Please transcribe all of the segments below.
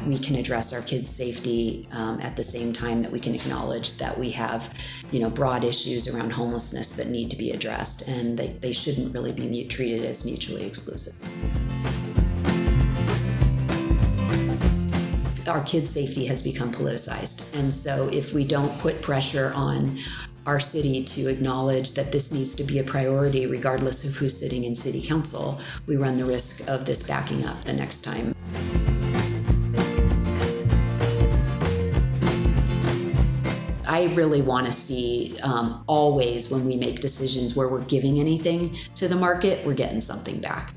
we can address our kids' safety at the same time that we can acknowledge that we have, broad issues around homelessness that need to be addressed, and they shouldn't really be treated as mutually exclusive. Our kids' safety has become politicized, and so if we don't put pressure on our city to acknowledge that this needs to be a priority regardless of who's sitting in city council, we run the risk of this backing up the next time. I really want to see always when we make decisions where we're giving anything to the market, we're getting something back.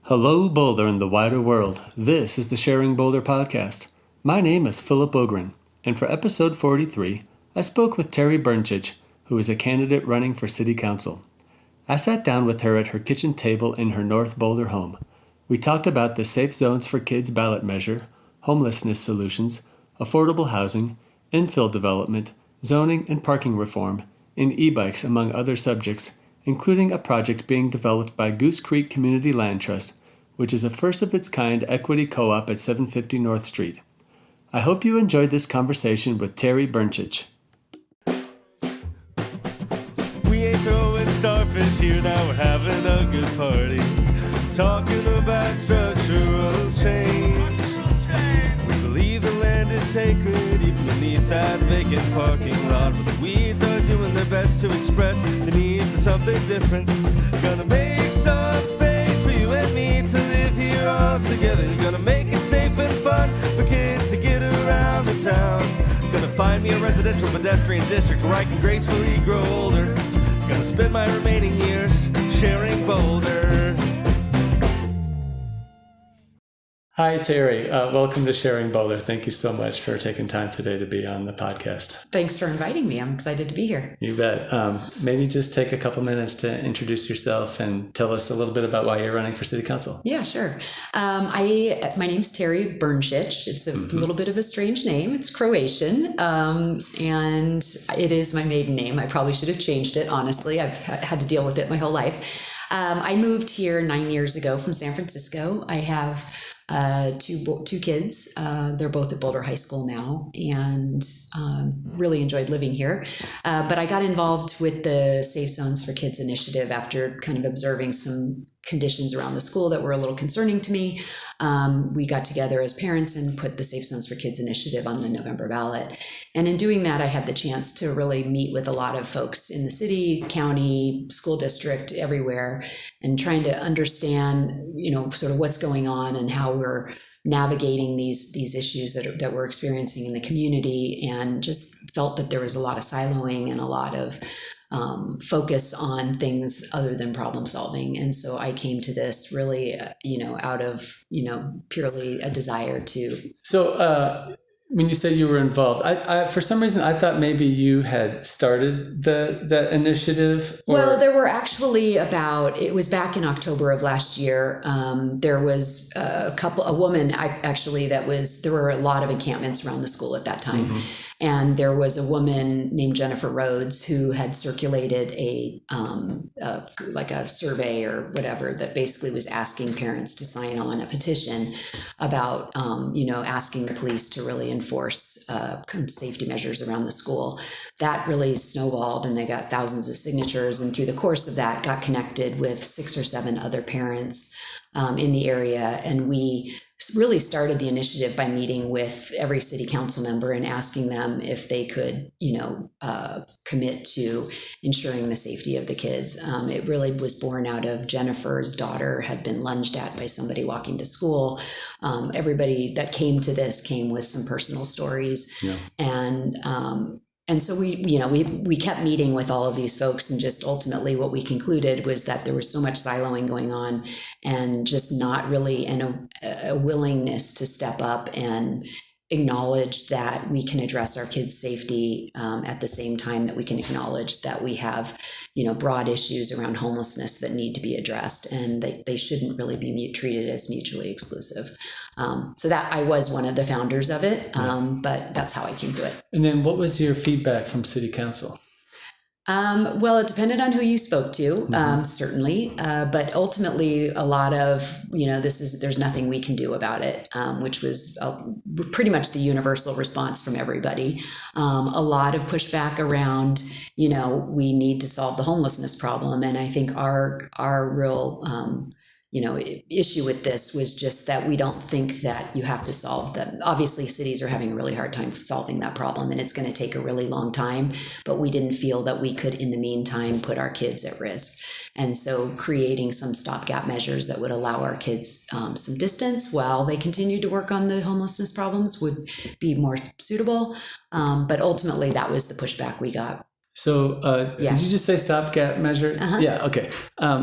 Hello, Boulder and the wider world. This is the Sharing Boulder podcast. My name is Philip Ogren, and for episode 43, I spoke with Terri Brncic, who is a candidate running for city council. I sat down with her at her kitchen table in her North Boulder home. We talked about the Safe Zones for Kids ballot measure, homelessness solutions, affordable housing, infill development, zoning and parking reform, and e-bikes, among other subjects, including a project being developed by Goose Creek Community Land Trust, which is a first-of-its-kind equity co-op at 750 North Street. I hope you enjoyed this conversation with Terri Brncic. We ain't throwing starfish here, now we're having a good party. Talking about structural change. We believe the land is sacred, even beneath that vacant parking lot. But the weeds are doing their best to express the need for something different. Gonna make some space for you and me to live here all together. Gonna make it safe and fun for kids to get around the town. Gonna find me a residential pedestrian district where I can gracefully grow older. Gonna spend my remaining years sharing Boulder. Hi, Terri. Welcome to Sharing Boulder. Thank you so much for taking time today to be on the podcast. Thanks for inviting me. I'm excited to be here. You bet. Maybe just take a couple minutes to introduce yourself and tell us a little bit about why you're running for city council. Yeah, sure. My name's Terri Brncic. It's a little bit of a strange name. It's Croatian, and it is my maiden name. I probably should have changed it, honestly. I've had to deal with it my whole life. I moved here 9 years ago from San Francisco. I have two kids. They're both at Boulder High School now, and really enjoyed living here. But I got involved with the Safe Zones for Kids initiative after kind of observing some conditions around the school that were a little concerning to me. We got together as parents and put the Safe Zones for Kids initiative on the November ballot. And in doing that, I had the chance to really meet with a lot of folks in the city, county, school district, everywhere, and trying to understand, sort of what's going on and how we're navigating these issues that we're experiencing in the community, and just felt that there was a lot of siloing and a lot of focus on things other than problem solving. And so I came to this really, out of, purely a desire to. So when you said you were involved, I for some reason, I thought maybe you had started that initiative. Well, there were actually it was back in October of last year. There was a woman there were a lot of encampments around the school at that time. Mm-hmm. And there was a woman named Jennifer Rhodes who had circulated a survey or whatever that basically was asking parents to sign on a petition about, asking the police to really enforce safety measures around the school. That really snowballed, and they got thousands of signatures. And through the course of that, got connected with 6 or 7 other parents in the area. And we really started the initiative by meeting with every city council member and asking them if they could, commit to ensuring the safety of the kids. It really was born out of Jennifer's daughter had been lunged at by somebody walking to school. Everybody that came to this came with some personal stories. Yeah. And so we kept meeting with all of these folks, and just ultimately what we concluded was that there was so much siloing going on, and just not really a willingness to step up and acknowledge that we can address our kids' safety at the same time that we can acknowledge that we have, broad issues around homelessness that need to be addressed, and they shouldn't really be treated as mutually exclusive. So that I was one of the founders of it, but that's how I came to it. And then what was your feedback from city council? Well, it depended on who you spoke to, certainly. But ultimately, a lot of, there's nothing we can do about it, which was pretty much the universal response from everybody. A lot of pushback around, we need to solve the homelessness problem. And I think our real, issue with this was just that we don't think that you have to solve them. Obviously, cities are having a really hard time solving that problem, and it's going to take a really long time, but we didn't feel that we could, in the meantime, put our kids at risk. And so creating some stopgap measures that would allow our kids some distance while they continued to work on the homelessness problems would be more suitable. But ultimately, that was the pushback we got. So did you just say stopgap measure? Yeah, okay.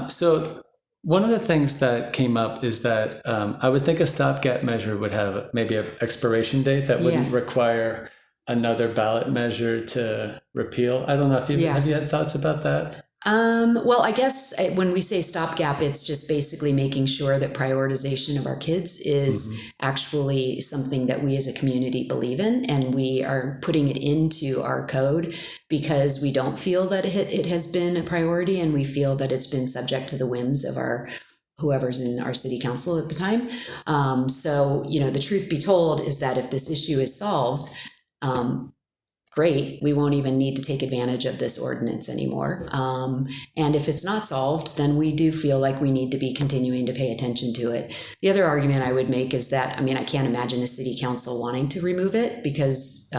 So one of the things that came up is that I would think a stopgap measure would have maybe an expiration date that wouldn't require another ballot measure to repeal. I don't know if have you had thoughts about that? Well, I guess when we say stopgap, it's just basically making sure that prioritization of our kids is actually something that we as a community believe in, and we are putting it into our code because we don't feel that it has been a priority, and we feel that it's been subject to the whims of whoever's in our city council at the time. So, the truth be told is that if this issue is solved, great, we won't even need to take advantage of this ordinance anymore. And if it's not solved, then we do feel like we need to be continuing to pay attention to it. The other argument I would make is that, I can't imagine a city council wanting to remove it because,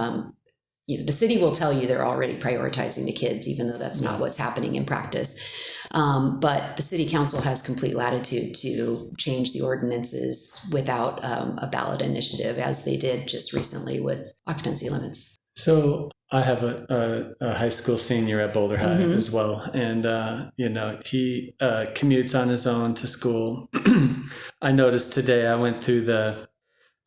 the city will tell you they're already prioritizing the kids, even though that's not what's happening in practice. But the city council has complete latitude to change the ordinances without a ballot initiative, as they did just recently with occupancy limits. So I have a high school senior at Boulder High as well. And, he commutes on his own to school. I noticed today I went through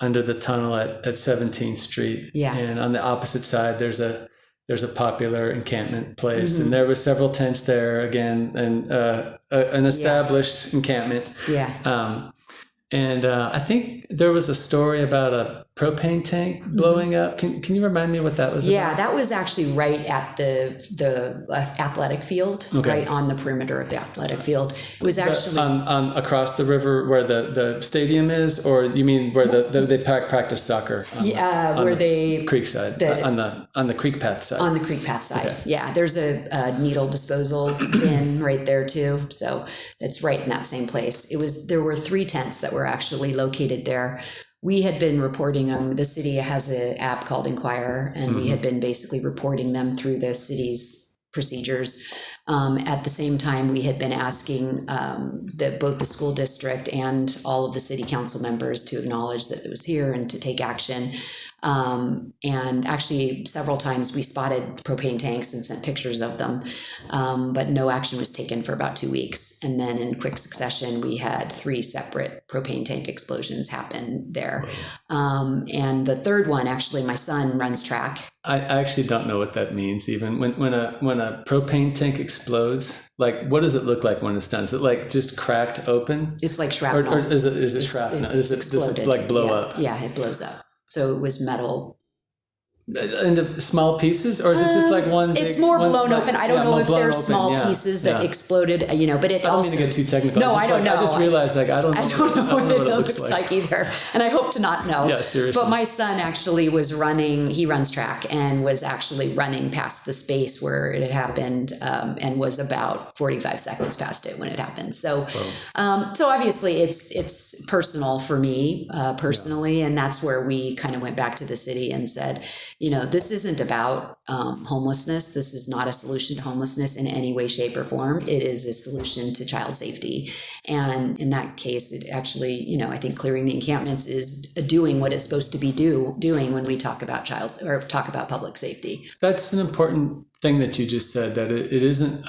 under the tunnel at 17th Street. Yeah. And on the opposite side, there's a popular encampment place. And there was several tents there again, and an established encampment. Yeah. And I think there was a story about a propane tank blowing up. Can you remind me what that was about? Yeah, that was actually right at the athletic field, right on the perimeter of the athletic field. It was actually on across the river where the stadium is, or you mean where they practice soccer? Where they creek side on the creek path side. On the creek path side, okay. Yeah. There's a needle disposal bin right there too, so it's right in that same place. There were 3 tents that were actually located there. We had been reporting them. The city has an app called Inquire, and we had been basically reporting them through the city's procedures. At the same time, we had been asking both the school district and all of the city council members to acknowledge that it was here and to take action. And actually several times we spotted propane tanks and sent pictures of them, but no action was taken for about 2 weeks. And then in quick succession, we had 3 separate propane tank explosions happen there. And the third one, actually, my son runs track. I actually don't know what that means even. When a propane tank explodes, like, what does it look like when it's done? Is it like just cracked open? It's like shrapnel. Or is it shrapnel? Does it like blow up? Yeah, it blows up. So it was metal. Into small pieces, or is it just like one? It's more blown open. I don't know if there's small pieces that exploded. But it also. I don't mean to get too technical. No, I don't know. I just realized I don't know what it looks like either, and I hope to not know. Yeah, seriously. But my son actually was running. He runs track and was actually running past the space where it had happened, and was about 45 seconds past it when it happened. So, so obviously it's personal for me personally, and that's where we kind of went back to the city and said, this isn't about homelessness. This is not a solution to homelessness in any way, shape, or form. It is a solution to child safety. And in that case, it actually, I think clearing the encampments is doing what it's supposed to be doing when we talk about talk about public safety. That's an important thing that you just said, that it isn't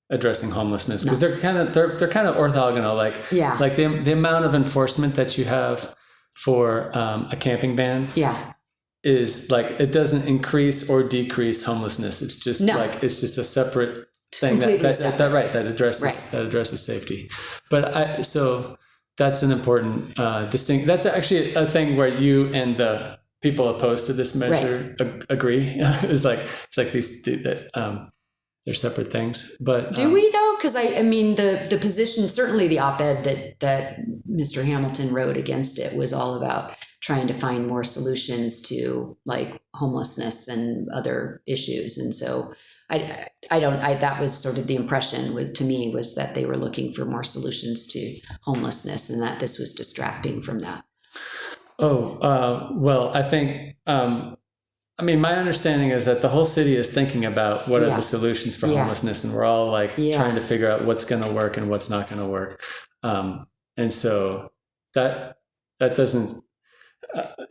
addressing homelessness, because they're kind of orthogonal. Like the amount of enforcement that you have for a camping ban. Yeah. Is like, it doesn't increase or decrease homelessness. It's just it's just a separate thing that addresses safety. But so that's an important distinct. That's actually a thing where you and the people opposed to this measure agree. It's like these they're separate things. But do we though? Because I mean, the position, certainly the op-ed that Mr. Hamilton wrote against it was all about trying to find more solutions to like homelessness and other issues. And so that was sort of the impression to me, was that they were looking for more solutions to homelessness and that this was distracting from that. Well, I think, my understanding is that the whole city is thinking about what are the solutions for homelessness, and we're all like trying to figure out what's going to work and what's not going to work. And so that doesn't,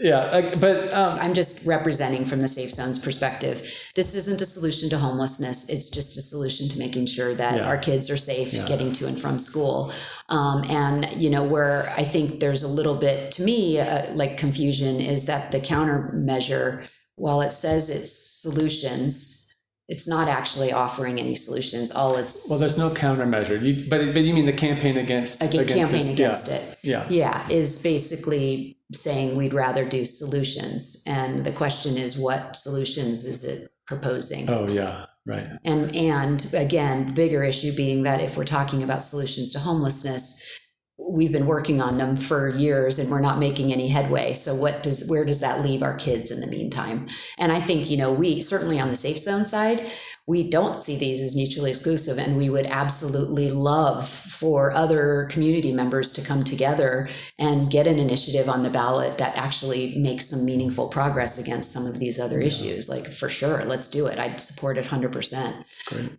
I'm just representing from the Safe Zones perspective. This isn't a solution to homelessness. It's just a solution to making sure that our kids are safe getting to and from school. And, where I think there's a little bit, to me, like confusion is that the countermeasure, while it says it's solutions, it's not actually offering any solutions. There's no countermeasure. But you mean the campaign against it? Yeah, is basically saying we'd rather do solutions, and the question is, what solutions is it proposing? Oh yeah, right. And again, the bigger issue being that if we're talking about solutions to homelessness, we've been working on them for years and we're not making any headway. So where does that leave our kids in the meantime? And I think, we certainly on the Safe Zone side, we don't see these as mutually exclusive, and we would absolutely love for other community members to come together and get an initiative on the ballot that actually makes some meaningful progress against some of these other issues. Like, for sure, let's do it. I'd support it 100%. Great.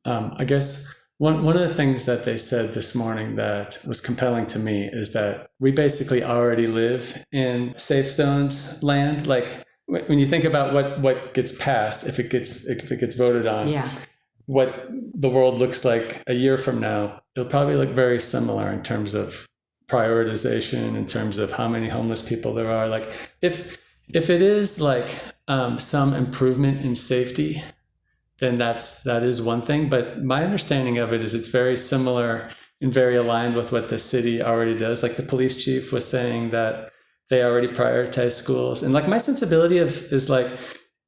I guess one of the things that they said this morning that was compelling to me is that we basically already live in safe zones land. Like, when you think about what gets passed, if it gets voted on, what the world looks like a year from now, it'll probably look very similar in terms of prioritization, in terms of how many homeless people there are. Like, if it is like some improvement in safety, then that is one thing. But my understanding of it is it's very similar and very aligned with what the city already does. Like, the police chief was saying that they already prioritize schools. And like, my sensibility is like,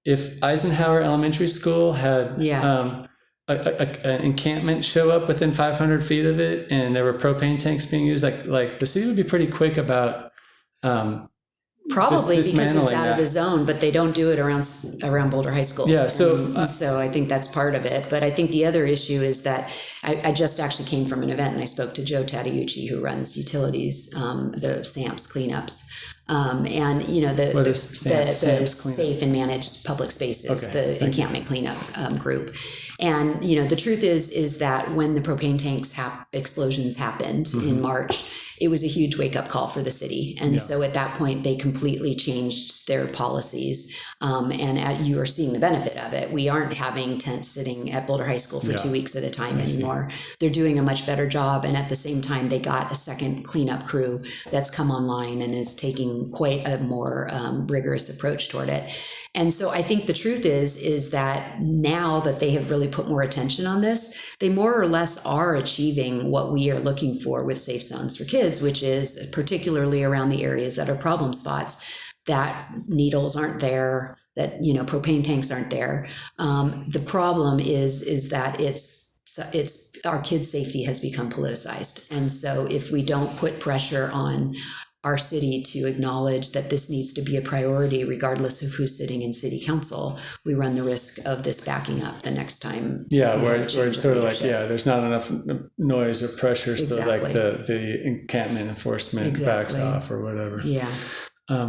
if Eisenhower Elementary School had an encampment show up within 500 feet of it and there were propane tanks being used, like the city would be pretty quick about probably because it's out of the zone, but they don't do it around Boulder High School. Yeah, so I think that's part of it. But I think the other issue is that I just actually came from an event and I spoke to Joe Tadeucci, who runs utilities, the SAMPS cleanups. And the safe and managed public spaces, the encampment cleanup group. And the truth is that when the propane tanks explosions happened in March, it was a huge wake up call for the city. And so at that point, they completely changed their policies. And you are seeing the benefit of it. We aren't having tents sitting at Boulder High School for 2 weeks at a time anymore. They're doing a much better job. And at the same time, they got a second cleanup crew that's come online and is taking quite a more rigorous approach toward it. And so I think the truth is that now that they have really put more attention on this, they more or less are achieving what we are looking for with safe zones for kids, which is particularly around the areas that are problem spots, that needles aren't there, that propane tanks aren't there. The problem is that it's our kids' safety has become politicized, and so if we don't put pressure on our city to acknowledge that this needs to be a priority regardless of who's sitting in city council, we run the risk of this backing up the next time. Yeah, where it's sort of like, there's not enough noise or pressure, so like the encampment enforcement backs off or whatever. Yeah. I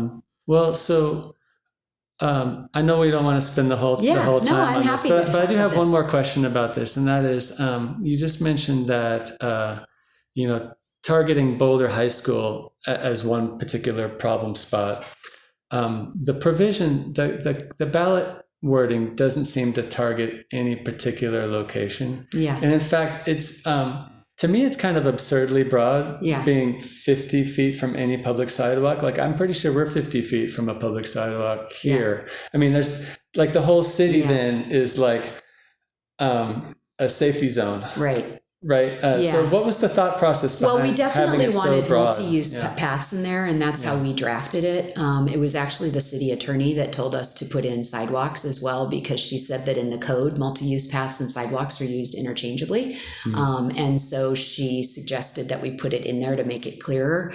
know we don't want to spend the whole time on this, but I do have one more question about this, and that is, you just mentioned that, targeting Boulder High School as one particular problem spot. The provision, the ballot wording doesn't seem to target any particular location. Yeah. And in fact, it's to me, it's kind of absurdly broad, being 50 feet from any public sidewalk. Like, I'm pretty sure we're 50 feet from a public sidewalk here. I mean, there's like the whole city then is like a safety zone. Right. Right. So what was the thought process behind Well, we definitely having it so wanted broad? multi-use paths in there, and that's how we drafted it. It was actually the city attorney that told us to put in sidewalks as well, because she said that in the code, multi-use paths and sidewalks are used interchangeably. And so she suggested that we put it in there to make it clearer.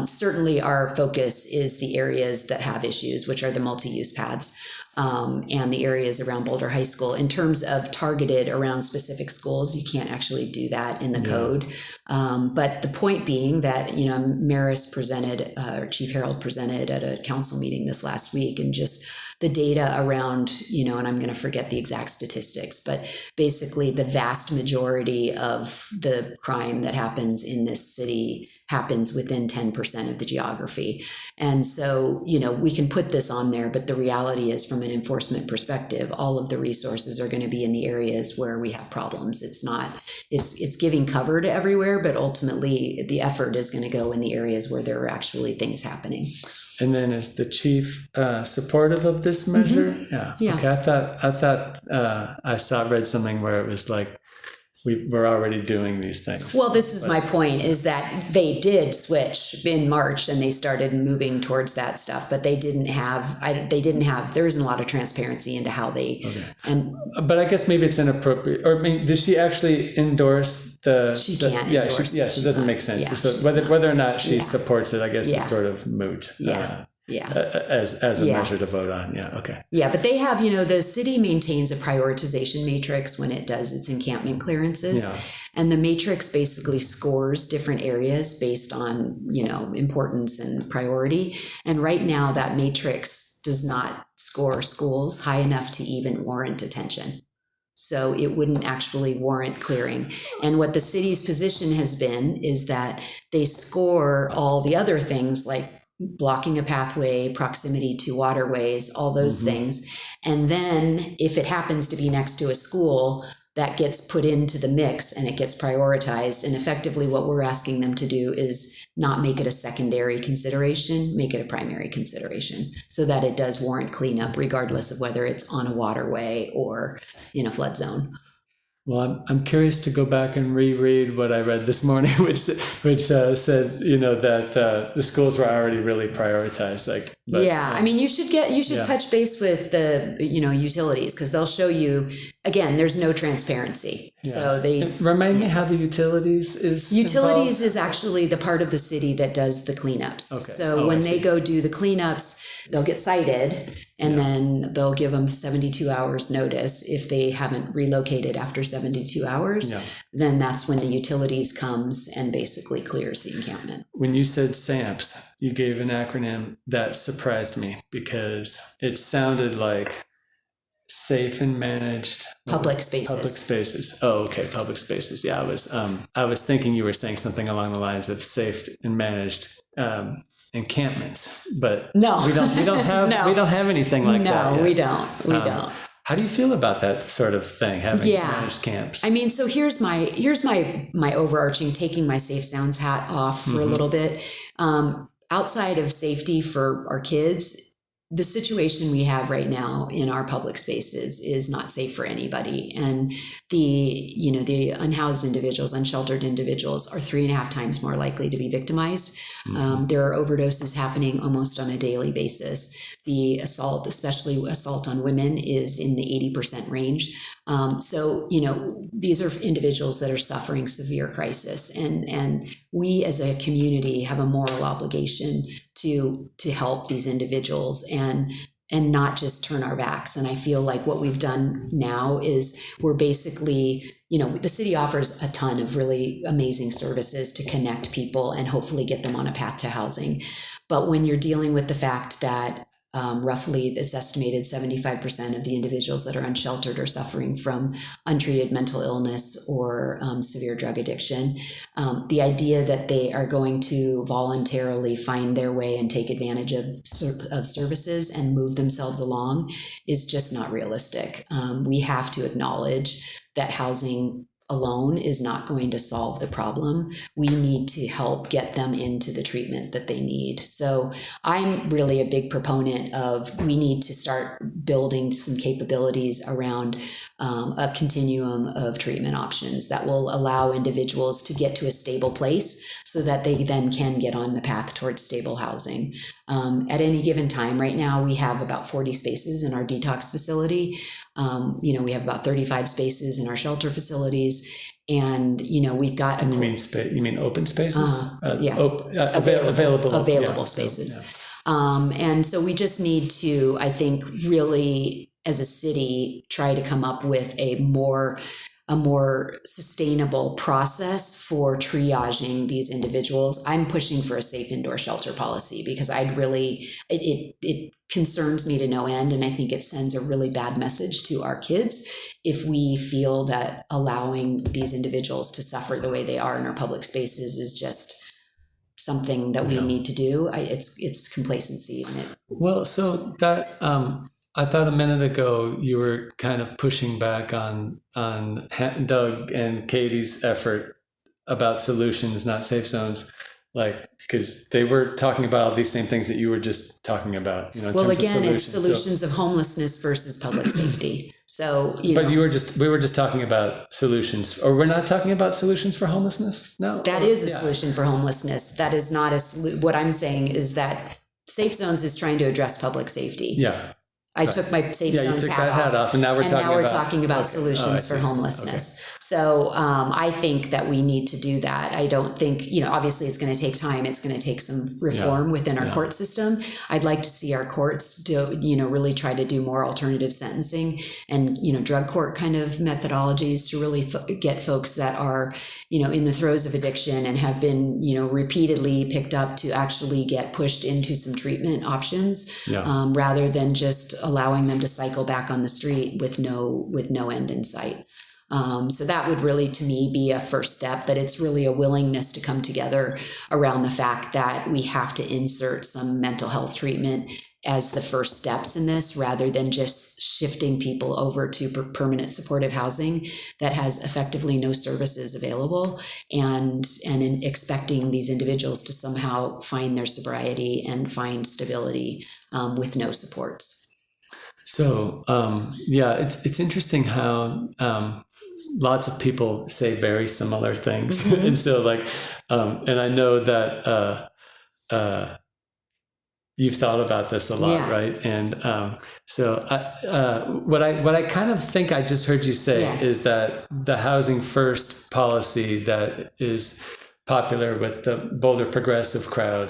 Certainly our focus is the areas that have issues, which are the multi-use paths. And the areas around Boulder High School. In terms of targeted around specific schools, you can't actually do that in the code. But the point being that, Maris presented, or Chief Harold presented at a council meeting this last week, and just the data around, and I'm going to forget the exact statistics, but basically the vast majority of the crime that happens in this city happens within 10% of the geography. And so, we can put this on there, but the reality is, from an enforcement perspective, all of the resources are going to be in the areas where we have problems. It's giving cover to everywhere, but ultimately the effort is going to go in the areas where there are actually things happening. And then is the chief supportive of this measure? Yeah. Okay. I thought I read something where it was like, we're already doing these things. Well, this is my point, is that they did switch in March and they started moving towards that stuff, but they didn't have, there isn't a lot of transparency into how they, but I guess maybe it's inappropriate, or did she actually endorse she can't endorse it doesn't make sense. Yeah, so whether or not she supports it, I guess is sort of moot. As a measure to vote on. Yeah. Okay. Yeah. But they have, the city maintains a prioritization matrix when it does its encampment clearances. Yeah. And the matrix basically scores different areas based on, importance and priority. And right now that matrix does not score schools high enough to even warrant attention. So it wouldn't actually warrant clearing. And what the city's position has been is that they score all the other things, like blocking a pathway, proximity to waterways, all those things. And then if it happens to be next to a school, that gets put into the mix and it gets prioritized. And effectively what we're asking them to do is not make it a secondary consideration, make it a primary consideration, so that it does warrant cleanup regardless of whether it's on a waterway or in a flood zone. Well, I'm curious to go back and reread what I read this morning, which said, that the schools were already really prioritized. You should touch base with the, utilities, because they'll show you, again, there's no transparency. Yeah. So remind me how the utilities is Utilities involved? Is actually the part of the city that does the cleanups. Okay. So when they go do the cleanups, they'll get cited, and then they'll give them 72 hours notice. If they haven't relocated after 72 hours, then that's when the utilities comes and basically clears the encampment. When you said SAMPS, you gave an acronym that surprised me, because it sounded like safe and managed public spaces. Public spaces. Oh, okay. Public spaces. Yeah, I was thinking you were saying something along the lines of safe and managed encampments, but no, we don't have we don't have anything like that. No, we don't. How do you feel about that sort of thing, having managed camps? So here's my overarching, taking my Safe Sounds hat off for a little bit. Outside of safety for our kids, the situation we have right now in our public spaces is not safe for anybody. And the unhoused individuals, unsheltered individuals are 3.5 times more likely to be victimized. There are overdoses happening almost on a daily basis. The assault, especially assault on women, is in the 80% range. So these are individuals that are suffering severe crisis. And we as a community have a moral obligation to help these individuals and not just turn our backs. And I feel like what we've done now is we're basically, the city offers a ton of really amazing services to connect people and hopefully get them on a path to housing. But when you're dealing with the fact that roughly it's estimated 75% of the individuals that are unsheltered are suffering from untreated mental illness or severe drug addiction. The idea that they are going to voluntarily find their way and take advantage of services and move themselves along is just not realistic. We have to acknowledge that housing alone is not going to solve the problem. We need to help get them into the treatment that they need. So I'm really a big proponent of, we need to start building some capabilities around a continuum of treatment options that will allow individuals to get to a stable place so that they then can get on the path towards stable housing. At any given time, right now, we have about 40 spaces in our detox facility. We have about 35 spaces in our shelter facilities. And, we've got You mean open spaces? Available spaces. And so we just need to, I think, really, as a city, try to come up with a more sustainable process for triaging these individuals. I'm pushing for a safe indoor shelter policy because it concerns me to no end. And I think it sends a really bad message to our kids if we feel that allowing these individuals to suffer the way they are in our public spaces is just something that we need to do. It's complacency in it. Well, so that I thought a minute ago you were kind of pushing back on Doug and Katie's effort about solutions, not safe zones, because they were talking about all these same things that you were just talking about. Well, again, it's solutions of homelessness versus public safety. So, but we were just talking about solutions, or we're not talking about solutions for homelessness. No, that is a solution for homelessness. That is not what I'm saying is that safe zones is trying to address public safety. Yeah. I took my safe zones hat off, and now we're talking about solutions for homelessness. Okay. So I think that we need to do that. I don't think, obviously it's going to take time. It's going to take some reform within our court system. I'd like to see our courts really try to do more alternative sentencing and, drug court kind of methodologies to really get folks that are, in the throes of addiction and have been, repeatedly picked up to actually get pushed into some treatment options rather than just allowing them to cycle back on the street with no end in sight. So that would really, to me, be a first step, but it's really a willingness to come together around the fact that we have to insert some mental health treatment as the first steps in this, rather than just shifting people over to permanent supportive housing that has effectively no services available and in expecting these individuals to somehow find their sobriety and find stability with no supports. So, it's interesting how lots of people say very similar things. Mm-hmm. And so and I know that you've thought about this a lot, right? And what I kind of think I just heard you say is that the housing first policy that is popular with the Boulder progressive crowd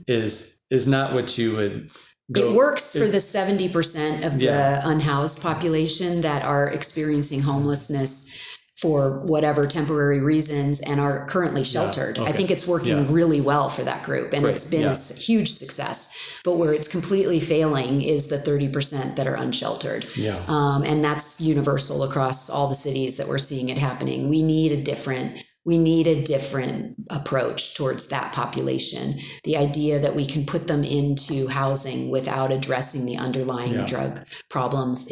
is not what you would... It works for the 70% of the unhoused population that are experiencing homelessness for whatever temporary reasons and are currently sheltered. Yeah, okay. I think it's working really well for that group, and it's been a huge success. But where it's completely failing is the 30% that are unsheltered. Yeah. And that's universal across all the cities that we're seeing it happening. We need a different approach towards that population. The idea that we can put them into housing without addressing the underlying drug problems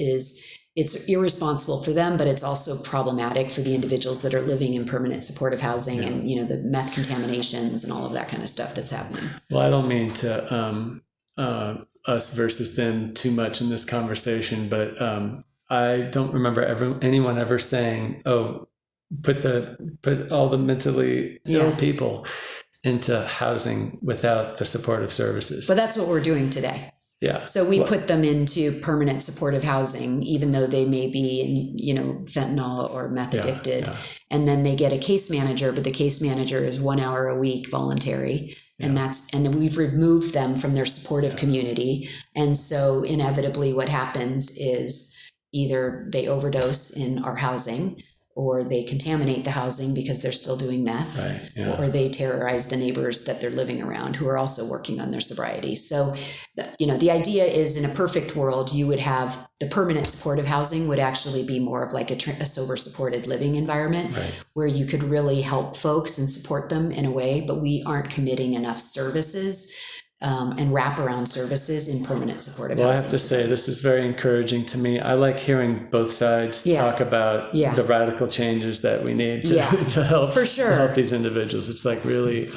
it's irresponsible for them, but it's also problematic for the individuals that are living in permanent supportive housing and, the meth contaminations and all of that kind of stuff that's happening. Well, I don't mean to us versus them too much in this conversation, but I don't remember anyone ever saying, put all the mentally ill people into housing without the supportive services. But that's what we're doing today. Yeah. So we put them into permanent supportive housing, even though they may be in, fentanyl or meth addicted. Yeah. And then they get a case manager, but the case manager is 1 hour a week voluntary. And then we've removed them from their supportive community. And so inevitably what happens is either they overdose in our housing, or they contaminate the housing because they're still doing meth, or they terrorize the neighbors that they're living around who are also working on their sobriety. So, the idea is, in a perfect world, you would have the permanent supportive housing would actually be more of like a sober supported living environment where you could really help folks and support them in a way, but we aren't committing enough services and wraparound services in permanent supportive housing. Well, I have to say, this is very encouraging to me. I like hearing both sides talk about the radical changes that we need to help to help these individuals. It's like really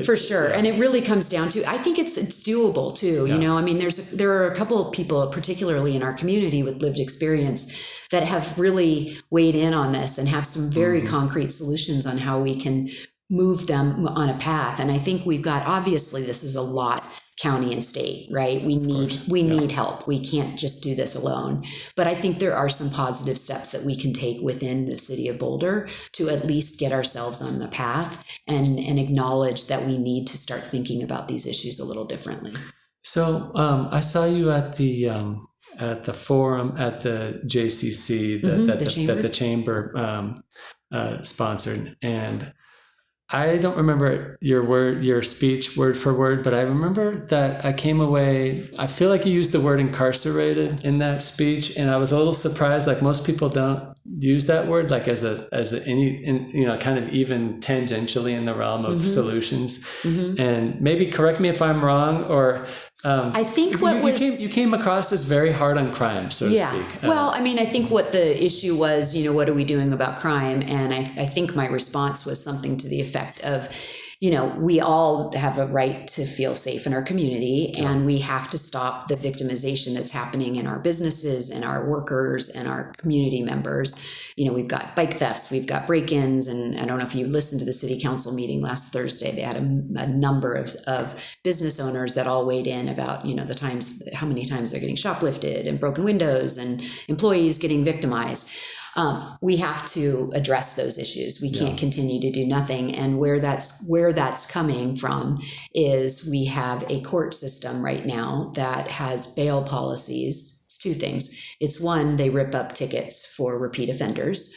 For sure. And it really comes down to, I think it's doable too. You know, I mean, there are a couple of people, particularly in our community with lived experience, that have really weighed in on this and have some very concrete solutions on how we can move them on a path. And I think we've got, obviously this is a lot, county and state, right? We need help. We can't just do this alone. But I think there are some positive steps that we can take within the city of Boulder to at least get ourselves on the path and acknowledge that we need to start thinking about these issues a little differently. So I saw you at the forum at the JCC that the chamber sponsored, and I don't remember your speech word for word, but I remember that I came away, I feel like you used the word incarcerated in that speech, and I was a little surprised. Like, most people don't use that word, like as kind of even tangentially in the realm of solutions. And maybe correct me if I'm wrong, or I think you came across as very hard on crime, so to speak. Well, I mean, I think what the issue was, what are we doing about crime? And I think my response was something to the effect of, we all have a right to feel safe in our community, and we have to stop the victimization that's happening in our businesses and our workers and our community members. We've got bike thefts, we've got break-ins, and I don't know if you listened to the city council meeting last Thursday. They had a number of business owners that all weighed in about, how many times they're getting shoplifted and broken windows and employees getting victimized. We have to address those issues. We can't continue to do nothing. And where that's coming from is we have a court system right now that has bail policies. It's two things. It's one, they rip up tickets for repeat offenders.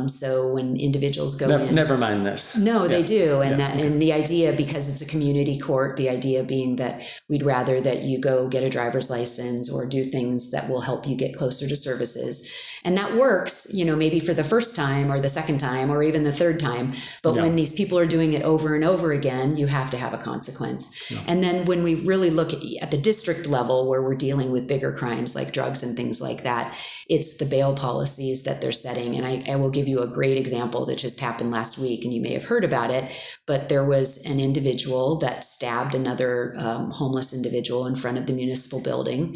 So when individuals go in, never mind this. No, they do. And the idea, because it's a community court, the idea being that we'd rather that you go get a driver's license or do things that will help you get closer to services. And that works, maybe for the first time or the second time or even the third time. But when these people are doing it over and over again, you have to have a consequence. And then when we really look at the district level, where we're dealing with bigger crimes like drugs and things like that, it's the bail policies that they're setting. And I will give you a great example that just happened last week, and you may have heard about it, but there was an individual that stabbed another homeless individual in front of the municipal building.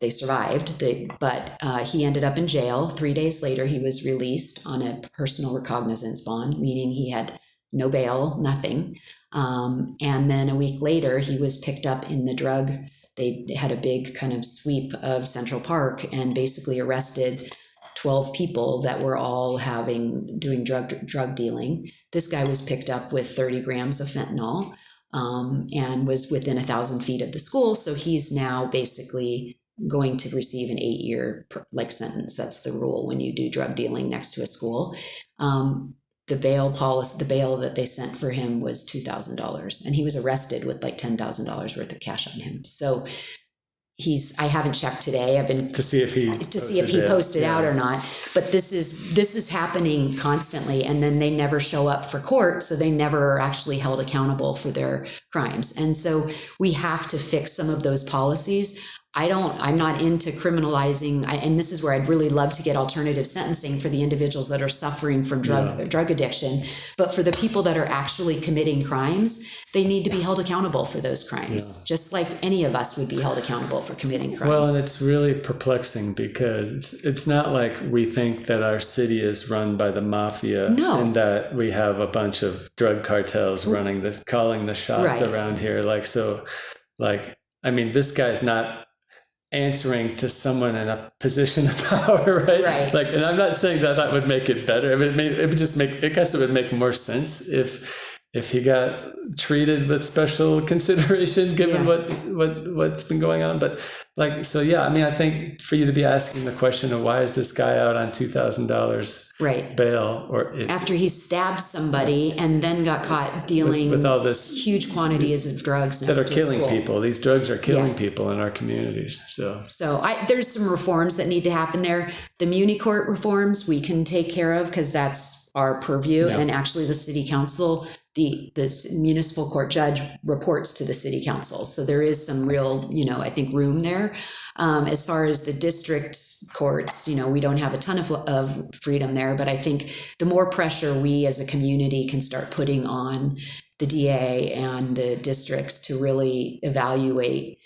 They survived, but he ended up in jail. 3 days later, he was released on a personal recognizance bond, meaning he had no bail, nothing. And then a week later, he was picked up in the drug. They had a big kind of sweep of Central Park and basically arrested 12 people that were all doing drug dealing. This guy was picked up with 30 grams of fentanyl and was within 1,000 feet of the school. So he's now basically going to receive an 8-year sentence. That's the rule when you do drug dealing next to a school. The bail that they sent for him was $2,000, and he was arrested with like $10,000 worth of cash on him. So I haven't checked today. I've been to see if he posted out or not. But this is happening constantly, and then they never show up for court, so they never are actually held accountable for their crimes. And so we have to fix some of those policies. I'm not into criminalizing, and this is where I'd really love to get alternative sentencing for the individuals that are suffering from drug addiction. But for the people that are actually committing crimes, they need to be held accountable for those crimes, just like any of us would be held accountable for committing crimes. Well, and it's really perplexing because it's not like we think that our city is run by the mafia and that we have a bunch of drug cartels calling the shots around here. This guy's not answering to someone in a position of power, right? And I'm not saying that would make it better. I mean, I guess it would make more sense if he got treated with special consideration given what's been going on. But I think for you to be asking the question of why is this guy out on $2,000 bail, after he stabbed somebody and then got caught dealing with all this huge quantities of drugs that are killing people. These drugs are killing people in our communities. So there's some reforms that need to happen there. The Muni Court reforms we can take care of because that's our purview, and actually the city council this municipal court judge reports to the city council. So there is some real, I think room there. As far as the district courts, we don't have a ton of freedom there, but I think the more pressure we as a community can start putting on the DA and the districts to really evaluate.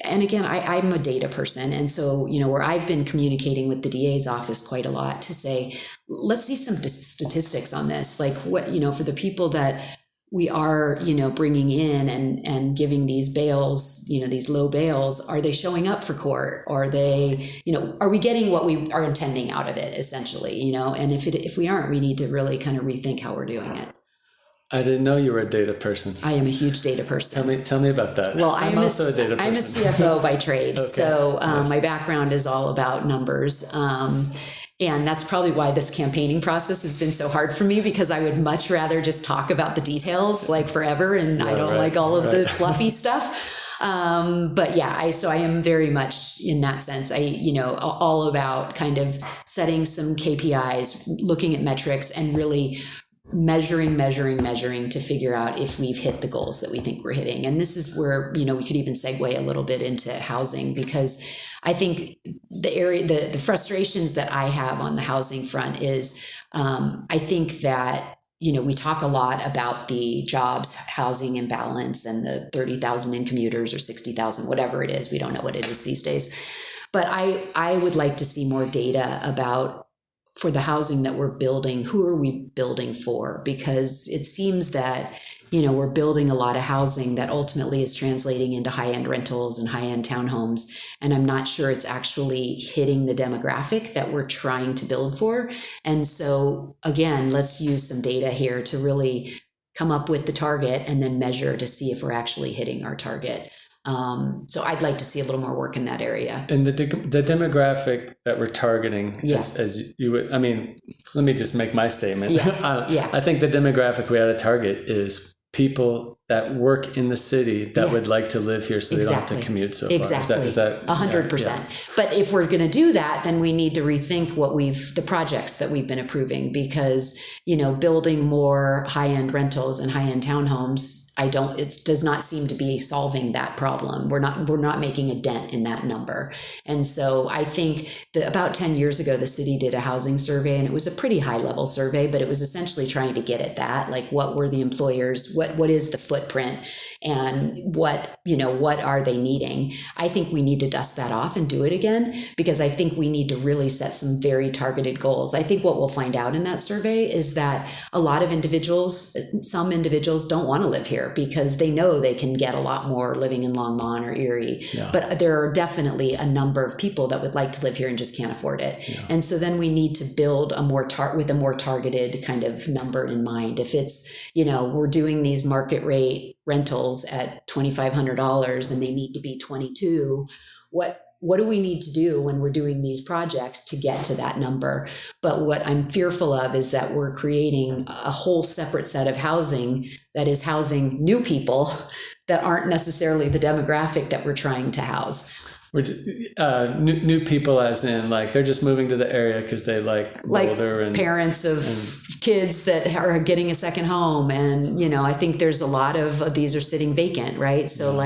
And again, I'm a data person. And so, where I've been communicating with the DA's office quite a lot to say, let's see some statistics on this. Like what, for the people that we are, bringing in and giving these bails, these low bails, are they showing up for court? Are they, are we getting what we are intending out of it essentially, and if we aren't, we need to really kind of rethink how we're doing it. I didn't know you were a data person. I am a huge data person. Tell me about that. Well, I'm also a data person. I'm a CFO by trade. Okay. So Nice. My background is all about numbers. And that's probably why this campaigning process has been so hard for me, because I would much rather just talk about the details like forever. And I don't like all of the fluffy stuff. But yeah, I am very much in that sense, all about kind of setting some KPIs, looking at metrics and really measuring to figure out if we've hit the goals that we think we're hitting. And this is where, we could even segue a little bit into housing, because I think the frustrations that I have on the housing front is, I think that, we talk a lot about the jobs housing imbalance and the 30,000 in commuters or 60,000, whatever it is. We don't know what it is these days. But I would like to see more data about, for the housing that we're building, who are we building for? Because it seems that, we're building a lot of housing that ultimately is translating into high-end rentals and high-end townhomes. And I'm not sure it's actually hitting the demographic that we're trying to build for. And so again, let's use some data here to really come up with the target and then measure to see if we're actually hitting our target. So I'd like to see a little more work in that area. And the demographic that we're targeting, as you would, let me just make my statement. I think the demographic we ought to target is people that work in the city that would like to live here, so they don't have to commute so far. Exactly. Is that 100%. But if we're going to do that, then we need to rethink the projects that we've been approving, because, building more high-end rentals and high-end townhomes, it does not seem to be solving that problem. We're not making a dent in that number. And so I think that about 10 years ago, the city did a housing survey, and it was a pretty high level survey, but it was essentially trying to get at that. Like, what were the employers? What is the footprint, and what are they needing? I think we need to dust that off and do it again, because I think we need to really set some very targeted goals. I think what we'll find out in that survey is that a lot of some individuals don't want to live here because they know they can get a lot more living in Longmont or Erie. Yeah. But there are definitely a number of people that would like to live here and just can't afford it. Yeah. And so then we need to build with a more targeted kind of number in mind. If it's, we're doing these market rate rentals at $2,500 and they need to be 22, what do we need to do when we're doing these projects to get to that number? But what I'm fearful of is that we're creating a whole separate set of housing that is housing new people that aren't necessarily the demographic that we're trying to house. New people, as in like they're just moving to the area because they like Boulder, and parents of kids that are getting a second home. And I think there's a lot of these are sitting vacant, right? So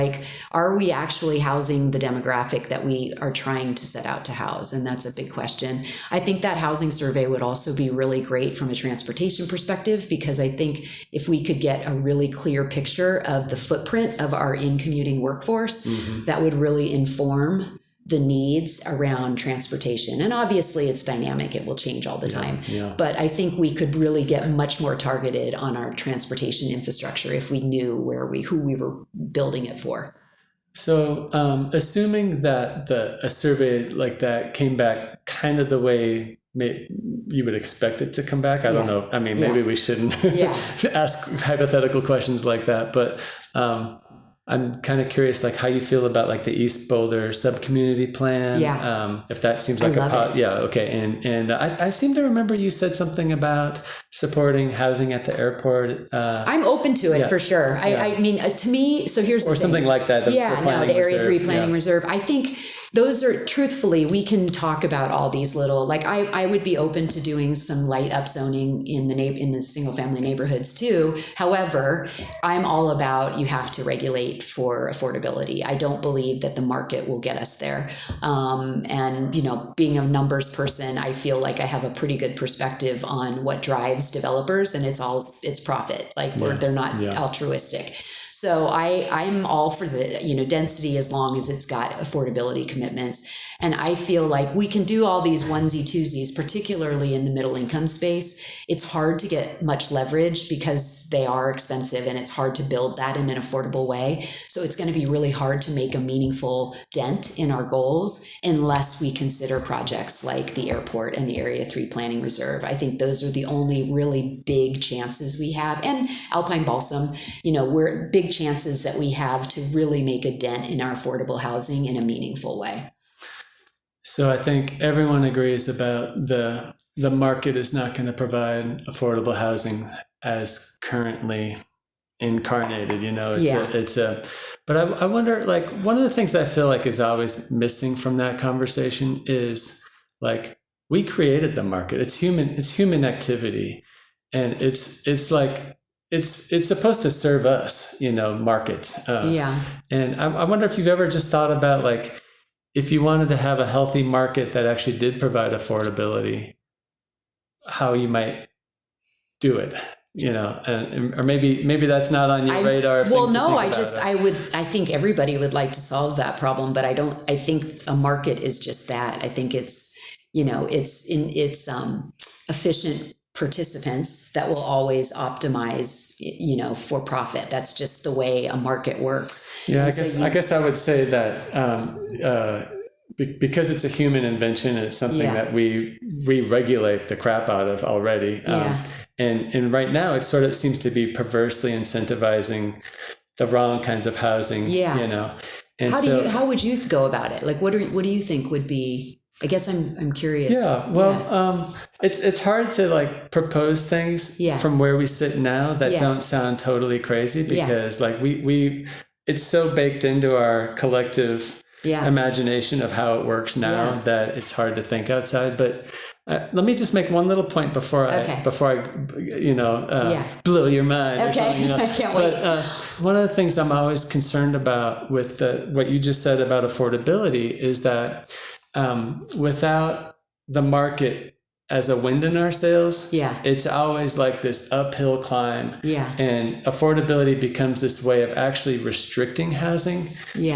are we actually housing the demographic that we are trying to set out to house? And that's a big question. I think that housing survey would also be really great from a transportation perspective, because I think if we could get a really clear picture of the footprint of our in-commuting workforce, that would really inform the needs around transportation. And obviously it's dynamic, it will change all the time. Yeah. But I think we could really get much more targeted on our transportation infrastructure if we knew who we were building it for. So assuming that a survey like that came back kind of the way you would expect it to come back, I don't know. Maybe we shouldn't ask hypothetical questions like that, but I'm kind of curious, like how you feel about like the East Boulder sub-community plan. Yeah. If that seems like okay. And I seem to remember you said something about supporting housing at the airport. I'm open to it for sure. To me, so here's the thing. Something like that. The Area 3 Planning Reserve. I think, those are, truthfully, we can talk about all these little, like I would be open to doing some light upzoning in the single family neighborhoods too. However, I'm all about, you have to regulate for affordability. I don't believe that the market will get us there. And, you know, being a numbers person, I feel like I have a pretty good perspective on what drives developers, and it's profit. Like they're not altruistic. So I'm all for the, you know, density as long as it's got affordability commitments. And I feel like we can do all these onesie twosies, particularly in the middle income space. It's hard to get much leverage because they are expensive, and it's hard to build that in an affordable way. So it's going to be really hard to make a meaningful dent in our goals unless we consider projects like the airport and the Area 3 Planning Reserve. I think those are the only really big chances we have. And Alpine Balsam, you know, we're big chances that we have to really make a dent in our affordable housing in a meaningful way. So I think everyone agrees about the market is not going to provide affordable housing as currently incarnated. You know, but I wonder, like, one of the things I feel like is always missing from that conversation is, like, we created the market. It's human activity, and it's like it's supposed to serve us, you know, markets. And I wonder if you've ever just thought about, like, if you wanted to have a healthy market that actually did provide affordability, how you might do it, you know, or maybe that's not on your radar. I think everybody would like to solve that problem, but I think a market is just that. I think it's, you know, it's efficient participants that will always optimize, you know, for profit. That's just the way a market works. Yeah, I guess I would say that because it's a human invention, and it's something that we regulate the crap out of already. And right now it sort of seems to be perversely incentivizing the wrong kinds of housing. You know. And how would you go about it? Like, what do you think would be? I guess I'm curious. It's hard to, like, propose things from where we sit now that don't sound totally crazy, because like we it's so baked into our collective imagination of how it works now that it's hard to think outside. But let me just make one little point before I you know blow your mind. Okay, or something, you know? I can't wait. But one of the things I'm always concerned about with what you just said about affordability is that without the market as a wind in our sails, it's always like this uphill climb. And affordability becomes this way of actually restricting housing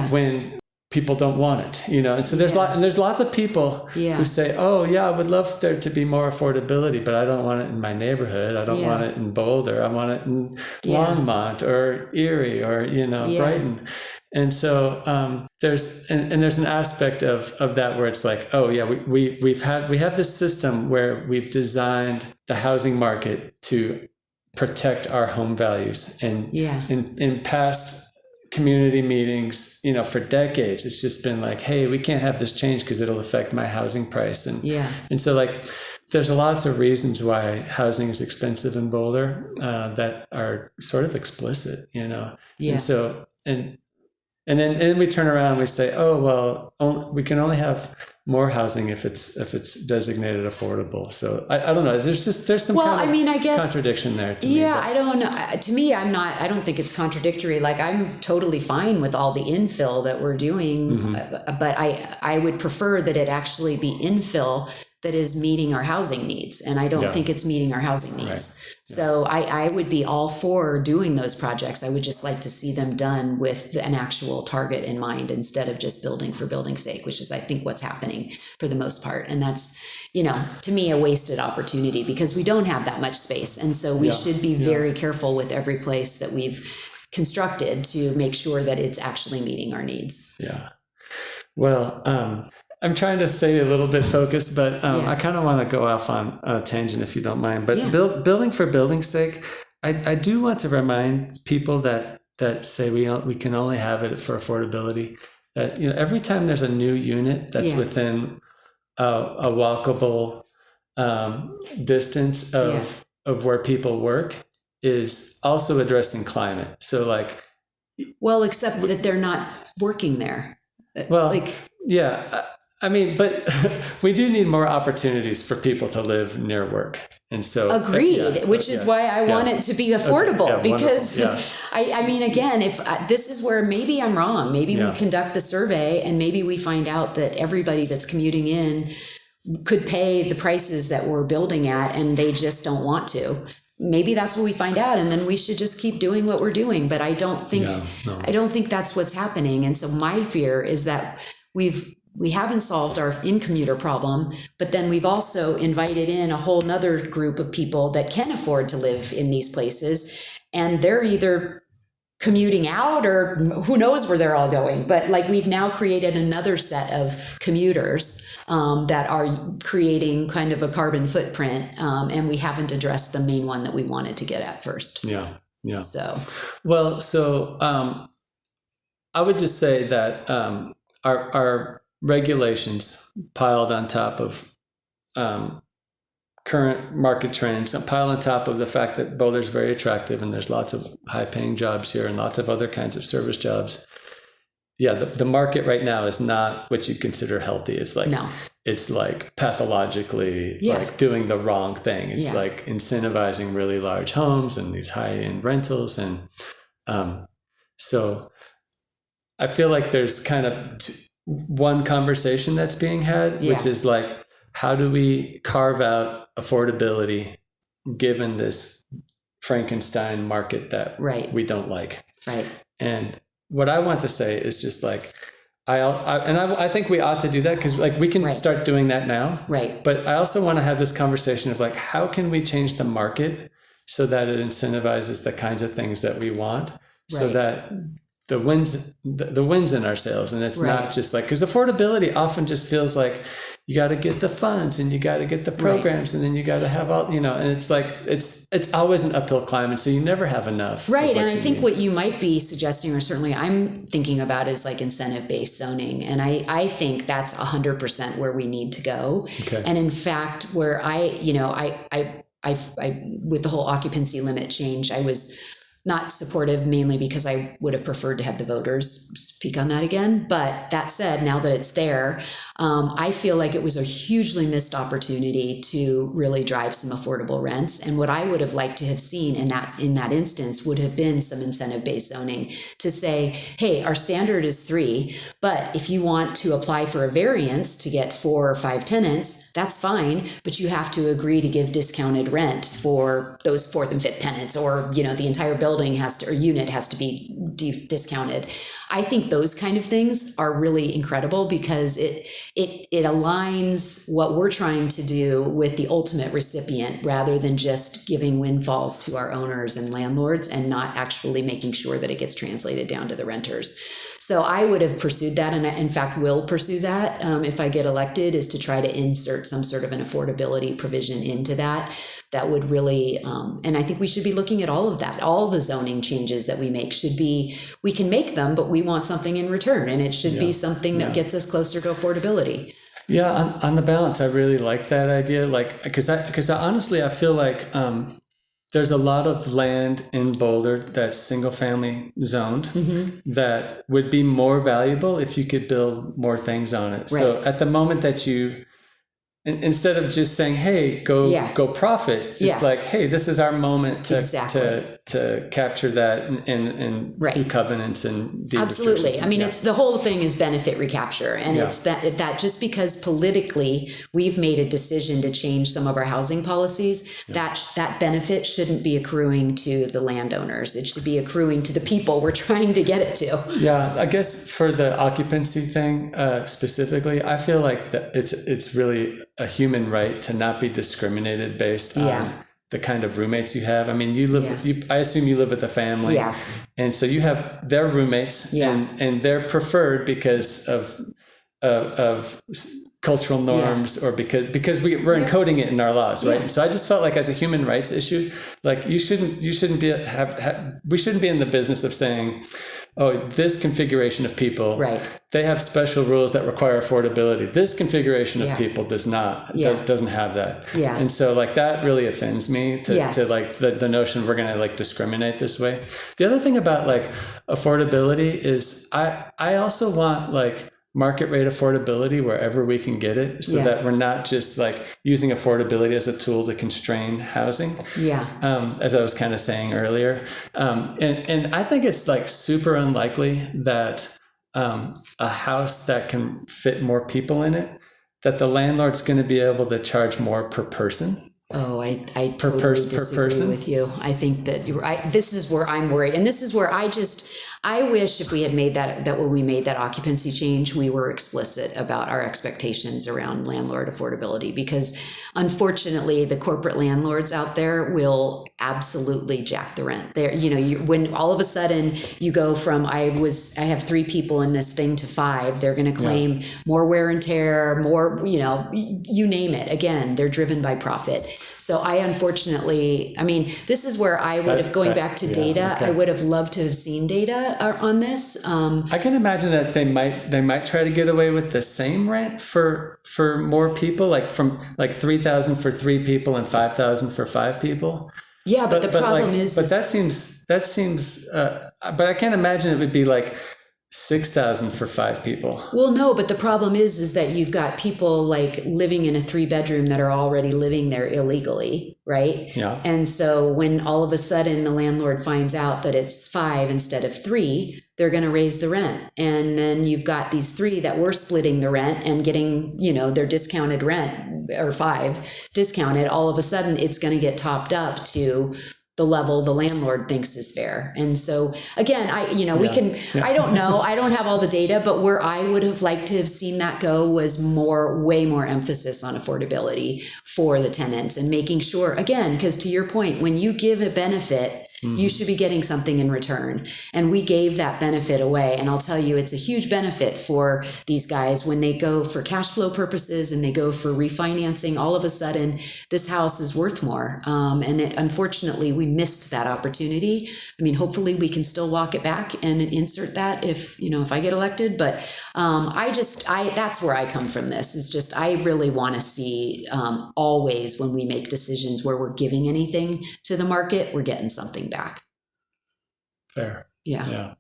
when people don't want it, you know. And so there's lots of people who say, oh yeah, I would love there to be more affordability, but I don't want it in my neighborhood. I don't want it in Boulder. I want it in Longmont or Erie or, you know, Brighton. And so there's an aspect of that where it's like, oh yeah, we have this system where we've designed the housing market to protect our home values. And in past community meetings, you know, for decades, it's just been like, hey, we can't have this change because it'll affect my housing price. And so, like, there's lots of reasons why housing is expensive in Boulder that are sort of explicit, you know. And so and then we turn around and we say, oh, well, we can only have more housing if it's designated affordable. So I don't know. There's some I guess, contradiction there to me. Yeah, I don't know. To me, I don't think it's contradictory. Like, I'm totally fine with all the infill that we're doing, but I would prefer that it actually be infill that is meeting our housing needs. And I don't think it's meeting our housing needs. Right. So I would be all for doing those projects. I would just like to see them done with an actual target in mind instead of just building for building's sake, which is, I think, what's happening for the most part. And that's, you know, to me, a wasted opportunity because we don't have that much space. And so we should be very careful with every place that we've constructed to make sure that it's actually meeting our needs. Yeah. Well, I'm trying to stay a little bit focused, but I kind of want to go off on a tangent if you don't mind. But building for building's sake, I do want to remind people that say we can only have it for affordability, that, you know, every time there's a new unit that's within a walkable distance of where people work is also addressing climate. So, like, well, except that they're not working there. Well, Like, yeah. I mean, but we do need more opportunities for people to live near work. And so agreed, which is why I want it to be affordable, because I mean, again, if this is where maybe I'm wrong, maybe we conduct the survey and maybe we find out that everybody that's commuting in could pay the prices that we're building at and they just don't want to. Maybe that's what we find out, and then we should just keep doing what we're doing. But I don't think that's what's happening. And so my fear is that we haven't solved our in-commuter problem, but then we've also invited in a whole nother group of people that can afford to live in these places, and they're either commuting out or who knows where they're all going. But like, we've now created another set of commuters that are creating kind of a carbon footprint, and we haven't addressed the main one that we wanted to get at first. Yeah. So I would just say that our regulations piled on top of current market trends, and piled on top of the fact that Boulder's very attractive and there's lots of high-paying jobs here and lots of other kinds of service jobs. Yeah, the market right now is not what you consider healthy. It's like it's like pathologically like doing the wrong thing. It's like incentivizing really large homes and these high-end rentals, and so I feel like there's kind of one conversation that's being had, which is like, how do we carve out affordability given this Frankenstein market that we don't like? Right. And what I want to say is just like, I think we ought to do that, because like we can start doing that now. Right. But I also want to have this conversation of like, how can we change the market so that it incentivizes the kinds of things that we want, so that the wins in our sales. And it's not just like, because affordability often just feels like you got to get the funds and you got to get the programs and then you got to have all, and it's like, it's always an uphill climb. And so you never have enough. Right. And I think what you might be suggesting, or certainly I'm thinking about, is like incentive-based zoning. And I think that's 100% where we need to go. Okay. And in fact, where I with the whole occupancy limit change, I was not supportive, mainly because I would have preferred to have the voters speak on that again. But that said, now that it's there, I feel like it was a hugely missed opportunity to really drive some affordable rents. And what I would have liked to have seen in that instance would have been some incentive-based zoning to say, hey, our standard is 3, but if you want to apply for a variance to get 4 or 5 tenants, that's fine, but you have to agree to give discounted rent for those 4th and 5th tenants, or the entire building unit has to be discounted. I think those kind of things are really incredible, because it aligns what we're trying to do with the ultimate recipient, rather than just giving windfalls to our owners and landlords and not actually making sure that it gets translated down to the renters. So I would have pursued that, and I, in fact, will pursue that if I get elected, is to try to insert some sort of an affordability provision into that. That would really, and I think we should be looking at all of that. All the zoning changes that we make should be, we can make them, but we want something in return, and it should be something that gets us closer to affordability. Yeah, on the balance, I really like that idea. Like, because I honestly, I feel like there's a lot of land in Boulder that's single family zoned that would be more valuable if you could build more things on it. Right. So at the moment that you, instead of just saying, hey, go profit, it's like, hey, this is our moment to capture that and through covenants and deed absolutely. I mean, it's the whole thing is benefit recapture, and it's that just because politically we've made a decision to change some of our housing policies, that benefit shouldn't be accruing to the landowners. It should be accruing to the people we're trying to get it to. Yeah, I guess for the occupancy thing specifically, I feel like that it's really a human right to not be discriminated based on the kind of roommates you have. I mean, I assume you live with a family, and so you have their roommates, and they're preferred because of cultural norms, or because we're encoding it in our laws, right? So I just felt like, as a human rights issue, like we shouldn't be in the business of saying, oh, this configuration of people, they have special rules that require affordability. This configuration of people does not, doesn't have that. Yeah. And so like that really offends me to like the notion we're going to like discriminate this way. The other thing about like affordability is I also want like market rate affordability wherever we can get it, so that we're not just like using affordability as a tool to constrain housing. Yeah. As I was kind of saying earlier. And I think it's like super unlikely that a house that can fit more people in it, that the landlord's going to be able to charge more per person. Oh, I totally disagree with you. I think that this is where I'm worried. And this is where I wish if we had made that when we made that occupancy change, we were explicit about our expectations around landlord affordability, because unfortunately the corporate landlords out there will absolutely jack the rent. There, when all of a sudden you go from, I have 3 people in this thing to 5, they're going to claim more wear and tear, more, you name it. Again, they're driven by profit. So this is where I would have, going back to data, I would have loved to have seen data on this. I can imagine that they might try to get away with the same rent for more people, like from like $3,000 for 3 people and $5,000 for 5 people. Yeah, but the problem is that seems. But I can't imagine it would be like $6,000 for 5 people. Well, no, but the problem is that you've got people like living in a 3-bedroom that are already living there illegally, right? Yeah. And so when all of a sudden the landlord finds out that it's 5 instead of 3, they're going to raise the rent. And then you've got these 3 that were splitting the rent and getting, their discounted rent, or 5 discounted. All of a sudden it's going to get topped up to the level the landlord thinks is fair. And so again, I don't know, I don't have all the data, but where I would have liked to have seen that go was way more emphasis on affordability for the tenants, and making sure, again, because to your point, when you give a benefit, you should be getting something in return. And we gave that benefit away. And I'll tell you, it's a huge benefit for these guys when they go for cash flow purposes and they go for refinancing. All of a sudden, this house is worth more. Unfortunately, we missed that opportunity. I mean, hopefully we can still walk it back and insert that if I get elected. But that's where I come from. This is just, I really want to see always when we make decisions where we're giving anything to the market, we're getting something back. Fair. Yeah.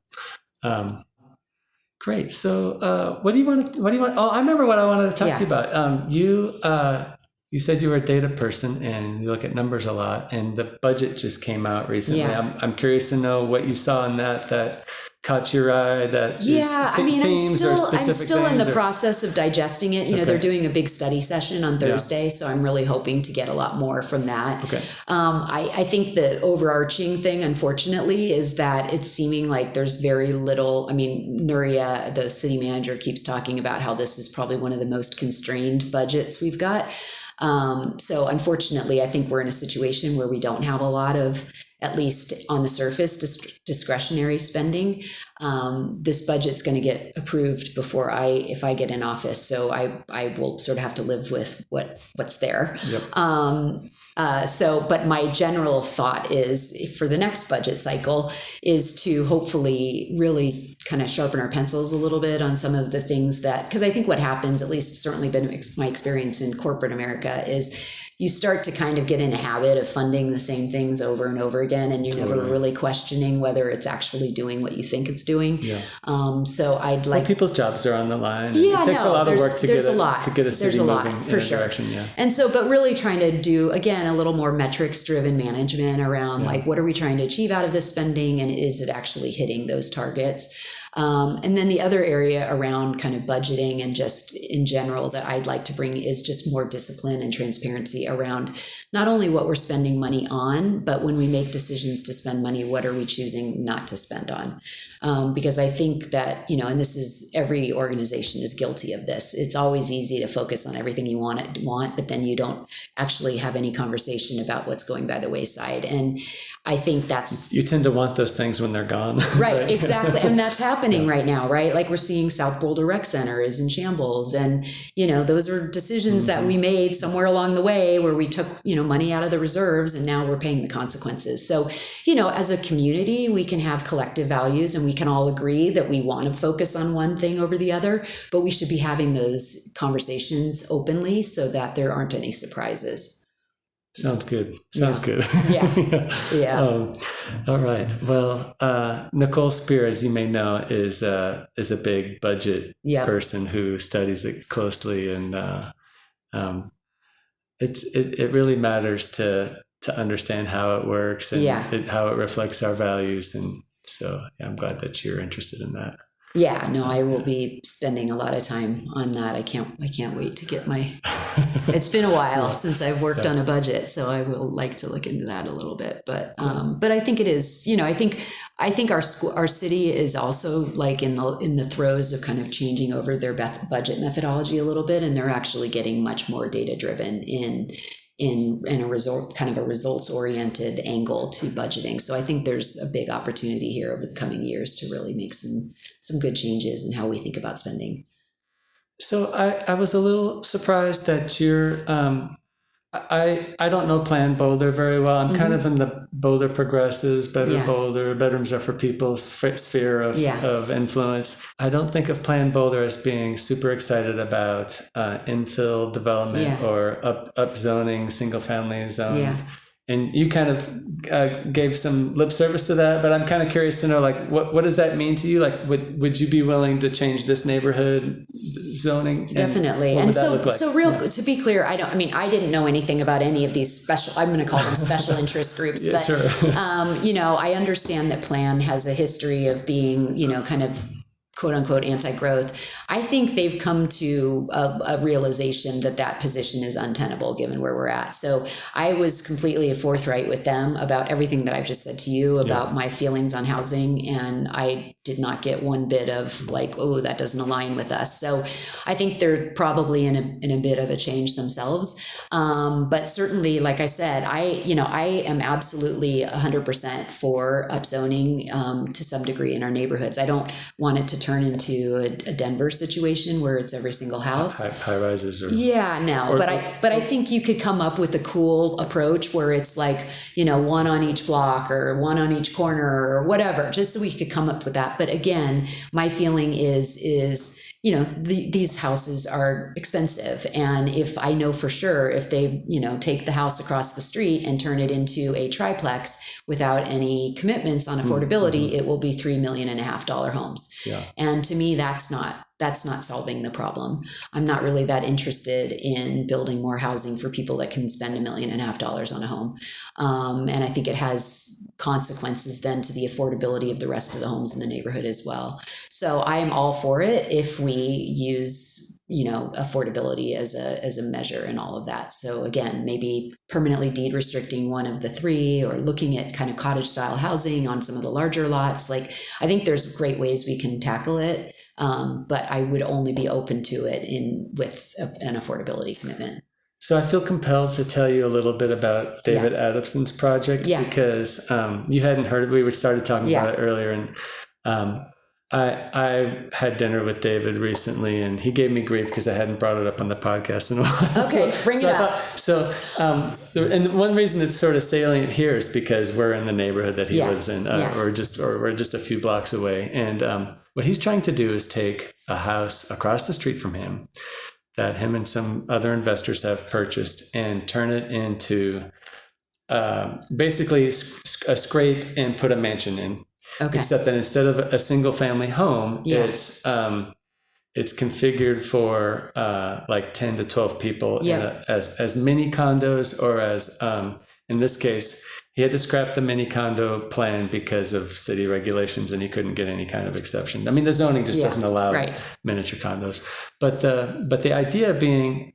Great. So, what do you want? Oh, I remember what I wanted to talk to you about. You said you were a data person and you look at numbers a lot, and the budget just came out recently. Yeah. I'm curious to know what you saw in that caught your eye, themes or specific I'm still in the or process of digesting it. They're doing a big study session on Thursday, so I'm really hoping to get a lot more from that. Okay. I think the overarching thing, unfortunately, is that it's seeming like there's very little. I mean, Nuria, the city manager, keeps talking about how this is probably one of the most constrained budgets we've got. So unfortunately, I think we're in a situation where we don't have a lot of, at least on the surface, discretionary spending. This budget's going to get approved if I get in office. So I will sort of have to live with what's there. Yep. But my general thought is for the next budget cycle is to hopefully really kind of sharpen our pencils a little bit on some of the things because I think what happens, at least it's certainly been my experience in corporate America, is you start to kind of get in a habit of funding the same things over and over again, and you're never really questioning whether it's actually doing what you think it's doing. Yeah. So I'd like... Well, people's jobs are on the line. Yeah, it takes a lot of work to get a city moving in a direction. Yeah. And so, but really trying to do, again, a little more metrics-driven management around like, what are we trying to achieve out of this spending, and is it actually hitting those targets? And then the other area around kind of budgeting and just in general that I'd like to bring is just more discipline and transparency around not only what we're spending money on, but when we make decisions to spend money, what are we choosing not to spend on? Because I think that, and this is, every organization is guilty of this. It's always easy to focus on everything you want, but then you don't actually have any conversation about what's going by the wayside. And I think you tend to want those things when they're gone. Right, exactly. And that's happening right now, right? Like we're seeing South Boulder Rec Center is in shambles. And, those are decisions that we made somewhere along the way where we took, money out of the reserves, and now we're paying the consequences. So, as a community, we can have collective values and we can all agree that we want to focus on one thing over the other, but we should be having those conversations openly so that there aren't any surprises. Sounds good. Sounds good. Yeah. Yeah. All right. Well, Nicole Spear, as you may know, is a big budget Yep. person who studies it closely, and um, it really matters to understand how it works and how it reflects our values. And so I'm glad that you're interested in that. Yeah, no, I will be spending a lot of time on that. I can't wait to get my, it's been a while since I've worked on a budget, so I will like to look into that a little bit. But I think it is, I think our city is also like in the throes of kind of changing over their budget methodology a little bit, and they're actually getting much more data driven in a results oriented angle to budgeting. So I think there's a big opportunity here over the coming years to really make some good changes in how we think about spending. So I was a little surprised that you're I don't know Plan Boulder very well. I'm kind of in the Boulder progressives, Better Boulder, Bedrooms Are for People's sphere of influence. I don't think of Plan Boulder as being super excited about infill development or upzoning single family zone. Yeah. And you kind of gave some lip service to that, but I'm kind of curious to know, like, what does that mean to you? Like, would you be willing to change this neighborhood zoning? Definitely. And so to be clear, I didn't know anything about any of these I'm going to call them special interest groups, but, sure. I understand that Plan has a history of being, kind of quote unquote anti-growth. I think they've come to a realization that position is untenable given where we're at. So I was completely forthright with them about everything that I've just said to you about my feelings on housing. And I did not get one bit of like, oh, that doesn't align with us. So I think they're probably in a bit of a change themselves. But certainly, like I said, I am absolutely 100% for upzoning to some degree in our neighborhoods. I don't want it to turn into a Denver situation where it's every single house. High rises but I think you could come up with a cool approach where it's like, one on each block or one on each corner or whatever, just so we could come up with that. But again, my feeling is these houses are expensive. And if I know for sure, if they, take the house across the street and turn it into a triplex without any commitments on affordability, it will be $3.5 million homes. Yeah. And to me, that's not solving the problem. I'm not really that interested in building more housing for people that can spend $1.5 million on a home. And I think it has consequences then to the affordability of the rest of the homes in the neighborhood as well. So I am all for it if we use affordability as a measure in all of that. So again, maybe permanently deed restricting one of the three, or looking at kind of cottage style housing on some of the larger lots. Like, I think there's great ways we can tackle it. But I would only be open to it with an affordability commitment. So I feel compelled to tell you a little bit about David Adamson's project because you hadn't heard it. We started talking about it earlier, and I had dinner with David recently, and he gave me grief because I hadn't brought it up on the podcast in a while. Okay, bring it up. And one reason it's sort of salient here is because we're in the neighborhood that he lives in, or we're just a few blocks away. And what he's trying to do is take a house across the street from him that him and some other investors have purchased and turn it into basically a scrape and put a mansion in. Okay. Except that instead of a single family home, it's configured for like 10 to 12 people as mini condos, or as in this case, he had to scrap the mini condo plan because of city regulations, and he couldn't get any kind of exception. I mean, the zoning just doesn't allow miniature condos. But the idea being,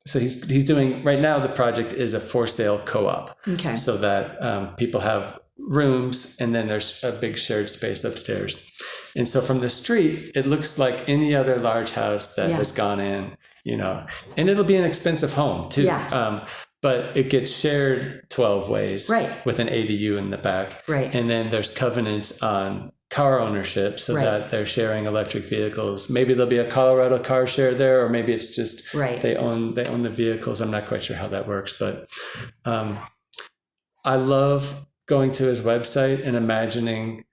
so he's doing right now, the project is a for sale co-op. Okay. So that people have rooms, and then there's a big shared space upstairs. And so from the street, it looks like any other large house that has gone in, and it'll be an expensive home too. Yeah. But it gets shared 12 ways with an ADU in the back. Right. And then there's covenants on car ownership so that they're sharing electric vehicles. Maybe there'll be a Colorado car share there, or maybe it's just they own the vehicles. I'm not quite sure how that works, but I love going to his website and imagining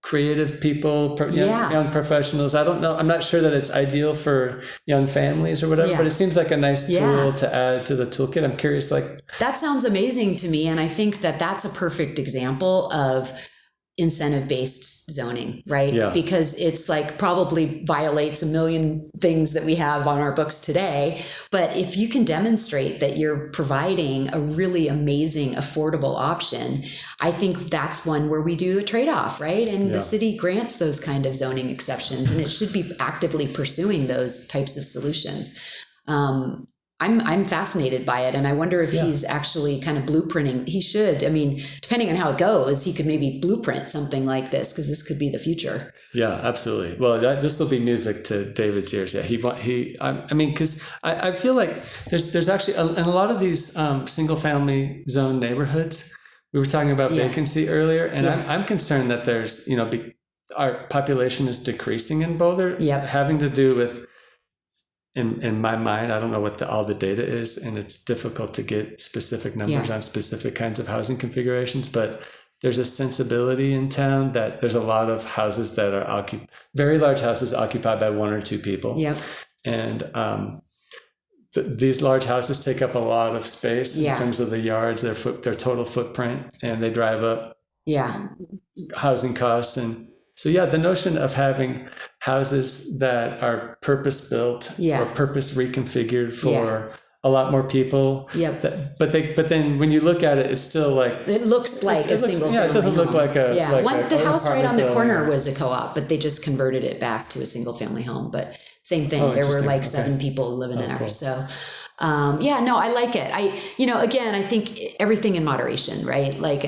creative people, young professionals. I don't know. I'm not sure that it's ideal for young families or whatever, but it seems like a nice tool to add to the toolkit. I'm curious, like, that sounds amazing to me. And I think that that's a perfect example of incentive-based zoning, right? Yeah. Because it's like probably violates a million things that we have on our books today. But if you can demonstrate that you're providing a really amazing, affordable option, I think that's one where we do a trade-off, right? And the city grants those kind of zoning exceptions, and it should be actively pursuing those types of solutions. I'm fascinated by it, and I wonder if he's actually kind of blueprinting. He should. I mean, depending on how it goes, he could maybe blueprint something like this, because this could be the future. Yeah, absolutely. Well, this will be music to David's ears. Yeah, I mean, because I feel like there's actually in a lot of these single family zone neighborhoods. We were talking about vacancy earlier, and I'm concerned that there's our population is decreasing in Boulder, having to do with. In my mind, I don't know what all the data is, and it's difficult to get specific numbers on specific kinds of housing configurations, but there's a sensibility in town that there's a lot of houses that are very large houses occupied by one or two people. Yep. And these large houses take up a lot of space in terms of the yards, their total footprint, and they drive up housing costs. And so, the notion of having houses that are purpose-built or purpose reconfigured for a lot more people. Yep. But then when you look at it, it's still like... It looks like a single family home. It doesn't look like a... The house right on the corner was a co-op, but they just converted it back to a single family home. But same thing. There were like 7 people living there. Cool. So... I like it. I think everything in moderation, right? Like,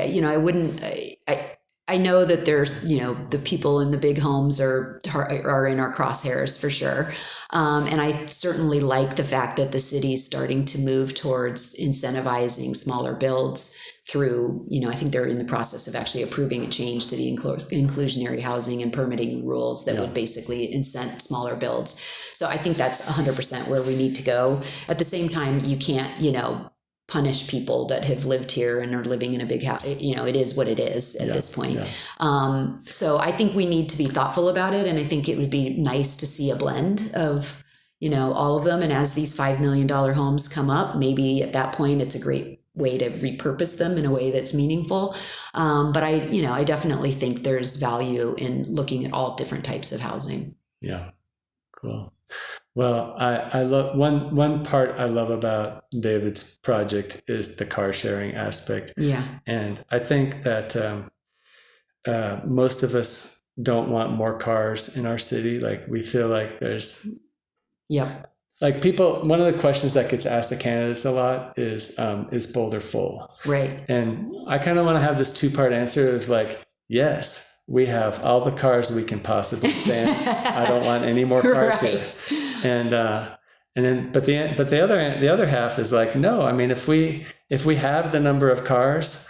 I know that there's, the people in the big homes are in our crosshairs for sure. And I certainly like the fact that the city's starting to move towards incentivizing smaller builds through, I think they're in the process of actually approving a change to the inclusionary housing and permitting rules that would basically incent smaller builds. So I think that's 100% where we need to go. At the same time, you can't, punish people that have lived here and are living in a big house. It is what it is at this point. Yeah. So I think we need to be thoughtful about it. And I think it would be nice to see a blend of, all of them. And as these $5 million homes come up, maybe at that point, it's a great way to repurpose them in a way that's meaningful. But I definitely think there's value in looking at all different types of housing. Yeah. Cool. Well, I love one part I love about David's project is the car sharing aspect. Yeah. And I think that most of us don't want more cars in our city. Like, we feel like there's like people, one of the questions that gets asked to candidates a lot is Boulder full? Right. And I kind of want to have this 2-part answer. It was like, yes. We have all the cars we can possibly stand. I don't want any more cars here. And then, but the other half is like, no. I mean, if we have the number of cars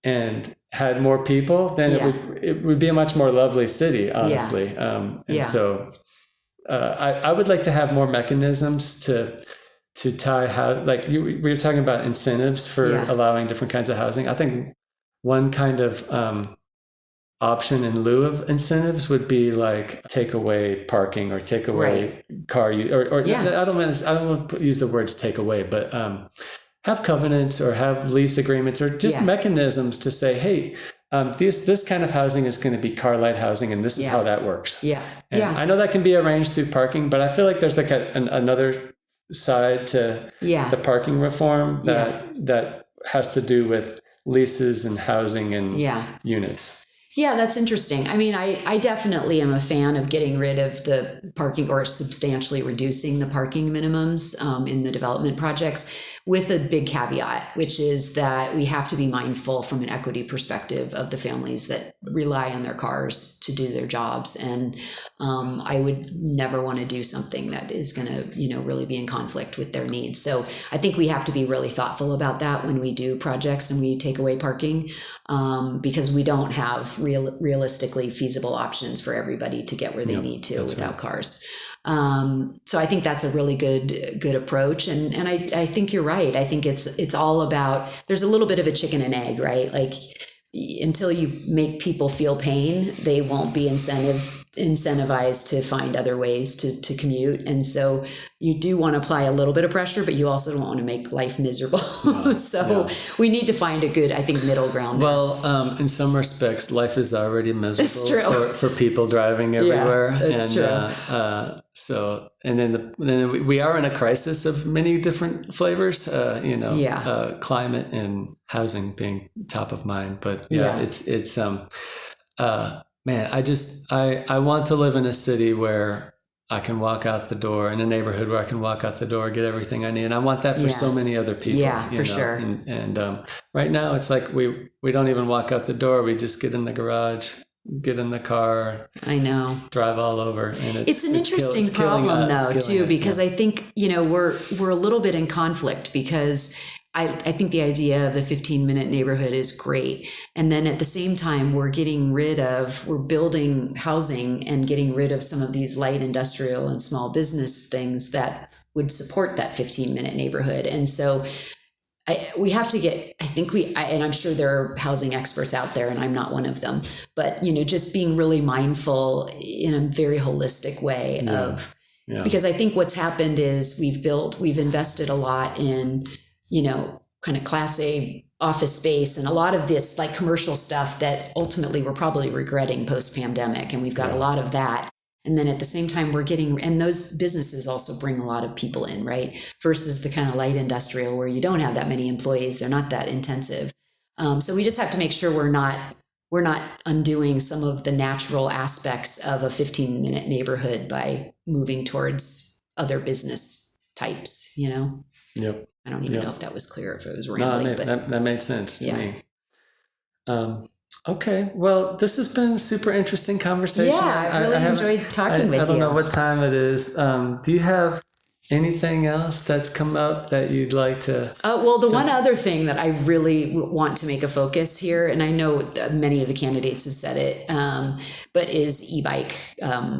and had more people, then it would be a much more lovely city, honestly. So I would like to have more mechanisms to tie how, like we were talking about incentives for allowing different kinds of housing. I think one kind of option in lieu of incentives would be like take away parking or take away car use, or I don't want to use the words take away, but have covenants or have lease agreements or just mechanisms to say, hey, this kind of housing is going to be car light housing, and this is how that works. And I know that can be arranged through parking, but I feel like there's like another side to the parking reform that has to do with leases and housing and units. Yeah, that's interesting. I mean, I definitely am a fan of getting rid of the parking or substantially reducing the parking minimums in the development projects, with a big caveat, which is that we have to be mindful from an equity perspective of the families that rely on their cars to do their jobs. And I would never want to do something that is going to, really be in conflict with their needs. So I think we have to be really thoughtful about that when we do projects and we take away parking, because we don't have realistically feasible options for everybody to get where they need to without cars. So I think that's a really good approach. And I think you're right. I think it's all about, there's a little bit of a chicken and egg, right? Like, until you make people feel pain, they won't be incentivized to find other ways to commute. And so you do want to apply a little bit of pressure, but you also don't want to make life miserable. We need to find a good, I think, middle ground. Well, in some respects, life is already miserable It's true. for people driving everywhere. It's true. Then we are in a crisis of many different flavors, climate and housing being top of mind. But it's man, I want to live in a city where I can walk out the door, in a neighborhood where I can walk out the door, get everything I need. And I want that for so many other people. Yeah, for sure. And right now it's like we don't even walk out the door. We just get in the garage, get in the car. I know. Drive all over. And it's an interesting problem though, too, because I think, we're a little bit in conflict because I think the idea of the 15-minute neighborhood is great. And then at the same time, we're building housing and getting rid of some of these light industrial and small business things that would support that 15-minute neighborhood. And so we have to get, and I'm sure there are housing experts out there, and I'm not one of them, but, just being really mindful in a very holistic way because I think what's happened is we've invested a lot in, kind of Class A office space and a lot of this like commercial stuff that ultimately we're probably regretting post-pandemic. And we've got a lot of that. And then at the same time, and those businesses also bring a lot of people in, right? Versus the kind of light industrial where you don't have that many employees. They're not that intensive. So we just have to make sure we're not undoing some of the natural aspects of a 15-minute neighborhood by moving towards other business types, Yep. I don't even know if that was clear, if it was rambling. That made sense to me. Okay. Well, this has been a super interesting conversation. Yeah, I've really enjoyed talking with you. I don't know what time it is. Do you have anything else that's come up that you'd like to? One other thing that I really want to make a focus here, and I know many of the candidates have said it, but is e-bike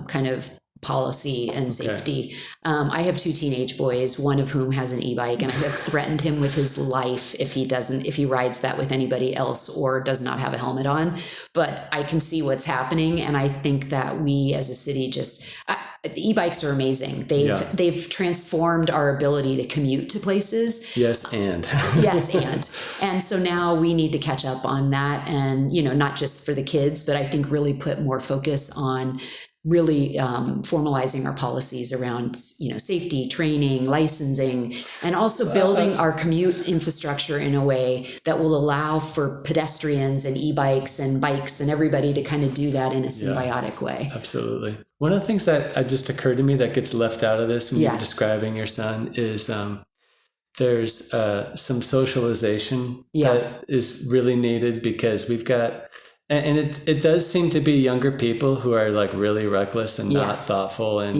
kind of policy and safety. I have 2 teenage boys, one of whom has an e-bike, and I have threatened him with his life if he rides that with anybody else or does not have a helmet on. But I can see what's happening, and I think that we as a city the e-bikes are amazing. They've transformed our ability to commute to places. Yes, and so now we need to catch up on that, and not just for the kids, but I think really put more focus on really formalizing our policies around, safety, training, licensing, and also building our commute infrastructure in a way that will allow for pedestrians and e-bikes and bikes and everybody to kind of do that in a symbiotic way. Absolutely. One of the things that just occurred to me that gets left out of this when you're describing your son is there's some socialization that is really needed because we've got. And it does seem to be younger people who are like really reckless and not thoughtful. I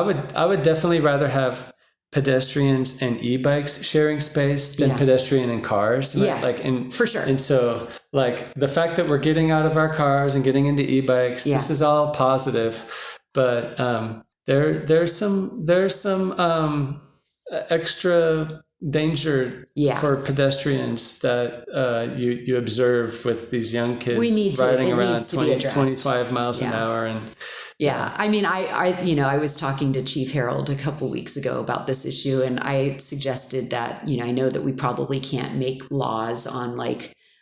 would definitely rather have pedestrians and e-bikes sharing space than pedestrian and cars. Right? Yeah, for sure. And so like the fact that we're getting out of our cars and getting into e-bikes, this is all positive. But there's some extra danger for pedestrians that you observe with these young kids riding around 25 miles an hour. And I mean, I was talking to Chief Harold a couple weeks ago about this issue, and I suggested that, I know that we probably can't make laws on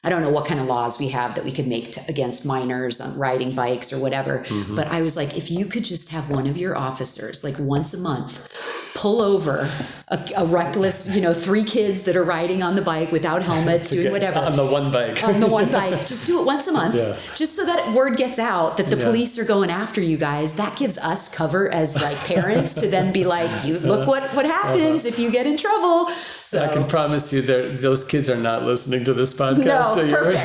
I don't know what kind of laws we have that we could make against minors on riding bikes or whatever. Mm-hmm. But I was like, if you could just have one of your officers, once a month, pull over a reckless, 3 kids that are riding on the bike without helmets, doing whatever. On the one bike. Just do it once a month. Yeah. Just so that word gets out that the police are going after you guys. That gives us cover as parents to then be like, look what happens if you get in trouble. So I can promise you those kids are not listening to this podcast. No, so perfect.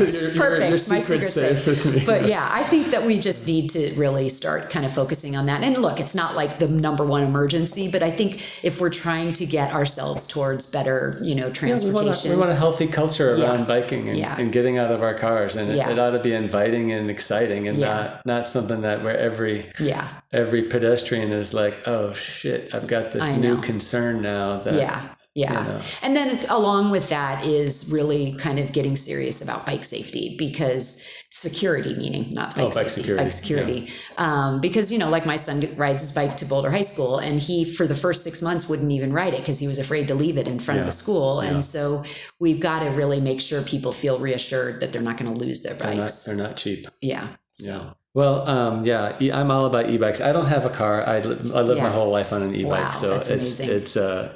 Your secret's safe with me. But I think that we just need to really start kind of focusing on that. And look, it's not like the number one emergency, but I think if we're trying to get ourselves towards better, transportation. We want a healthy culture around biking and getting out of our cars. And it ought to be inviting and exciting and not something that where every pedestrian is like, oh shit, I've got this new concern now that Yeah. You know? And then along with that is really kind of getting serious about bike safety, because security, meaning not bike safety, bike security. Yeah. Because, like my son rides his bike to Boulder High School, and he, for the first 6 months, wouldn't even ride it because he was afraid to leave it in front of the school. Yeah. And so we've got to really make sure people feel reassured that they're not going to lose their bikes. They're not cheap. Yeah. So. Yeah. Well, I'm all about e-bikes. I don't have a car. I lived my whole life on an e-bike, wow, so that's amazing.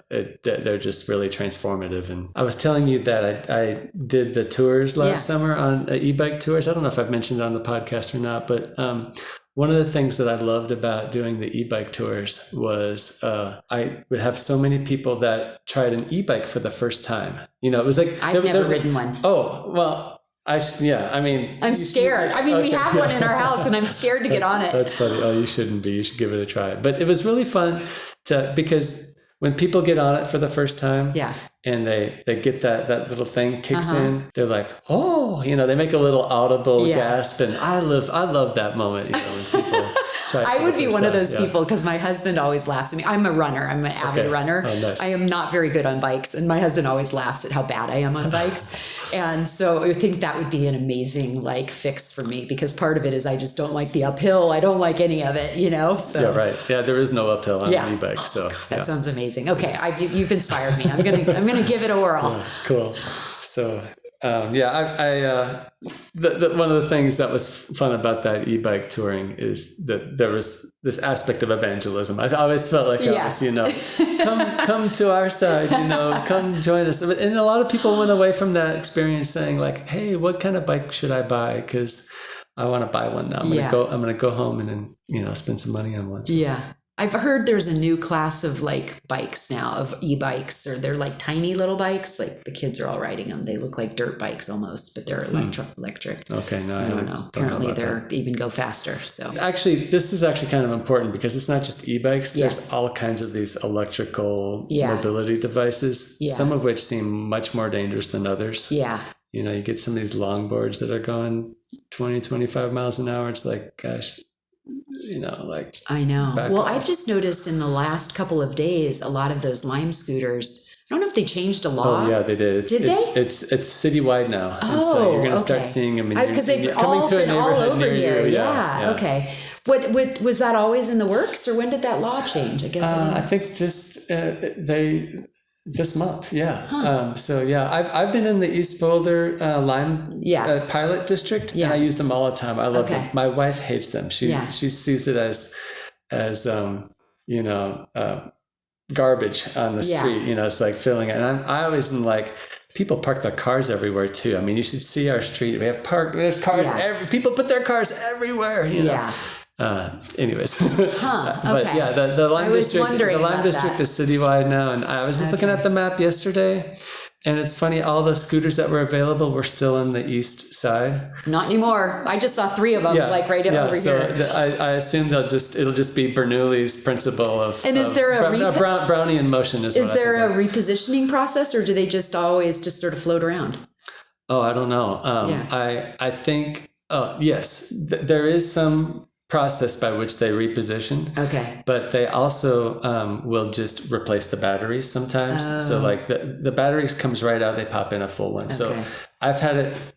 They're just really transformative. And I was telling you that I did the tours last summer on e-bike tours. I don't know if I've mentioned it on the podcast or not, but one of the things that I loved about doing the e-bike tours was I would have so many people that tried an e-bike for the first time. It was like I've never ridden one. Oh, well. I'm scared. We have one in our house, and I'm scared to get on it. That's funny. Oh, you shouldn't be. You should give it a try. But it was really fun because when people get on it for the first time, and they get that little thing kicks in, they're like, oh, they make a little audible gasp, and I love that moment. When people. I would be one of those people, because my husband always laughs at me. I'm a runner. I'm an avid runner. Oh, nice. I am not very good on bikes, and my husband always laughs at how bad I am on bikes. And so I think that would be an amazing fix for me, because part of it is I just don't like the uphill. I don't like any of it, So yeah, right. Yeah, there is no uphill on an e-bike. So that sounds amazing. Okay, you've inspired me. I'm gonna give it a whirl. Yeah, cool. So. One of the things that was fun about that e-bike touring is that there was this aspect of evangelism. I always felt like I was, come to our side, come join us. And a lot of people went away from that experience saying like, hey, what kind of bike should I buy? Because I want to buy one now. I'm gonna go home and then spend some money on one. So. Yeah. I've heard there's a new class of bikes now, of e-bikes, or they're tiny little bikes. The kids are all riding them. They look like dirt bikes almost, but they're electric. Okay, no, I don't know. Apparently they're even go faster. So actually, this is actually kind of important, because it's not just e-bikes. There's all kinds of these electrical mobility devices, some of which seem much more dangerous than others. Yeah. You get some of these longboards that are going 20, 25 miles an hour. It's like, gosh. I know. Well, I've just noticed in the last couple of days, a lot of those Lime scooters, I don't know if they changed a law. Oh, yeah, they did. Did they? It's citywide now. And so you're going to start seeing them. Because they've all been all over here. Yeah. Okay. What was that always in the works, or when did that law change? I guess. I think just this month. Yeah. Huh. I've been in the East Boulder Lime pilot district, and I use them all the time. I love them. My wife hates them. She sees it as garbage on the street. It's like filling it. And I always am like, people park their cars everywhere too. I mean, you should see our street. We have there's cars. People put their cars everywhere. Anyways, but yeah, the Lime District is citywide now, and I was just looking at the map yesterday, and it's funny, all the scooters that were available were still on the east side. Not anymore. I just saw 3 of them, right over here. I assume it'll just be Bernoulli's principle of. And is there a Brownian motion? Is there a repositioning process, or do they just always just sort of float around? Oh, I don't know. I think yes, there is some process by which they reposition. Okay. But they also will just replace the batteries sometimes. So the batteries comes right out, they pop in a full one. Okay. So I've had it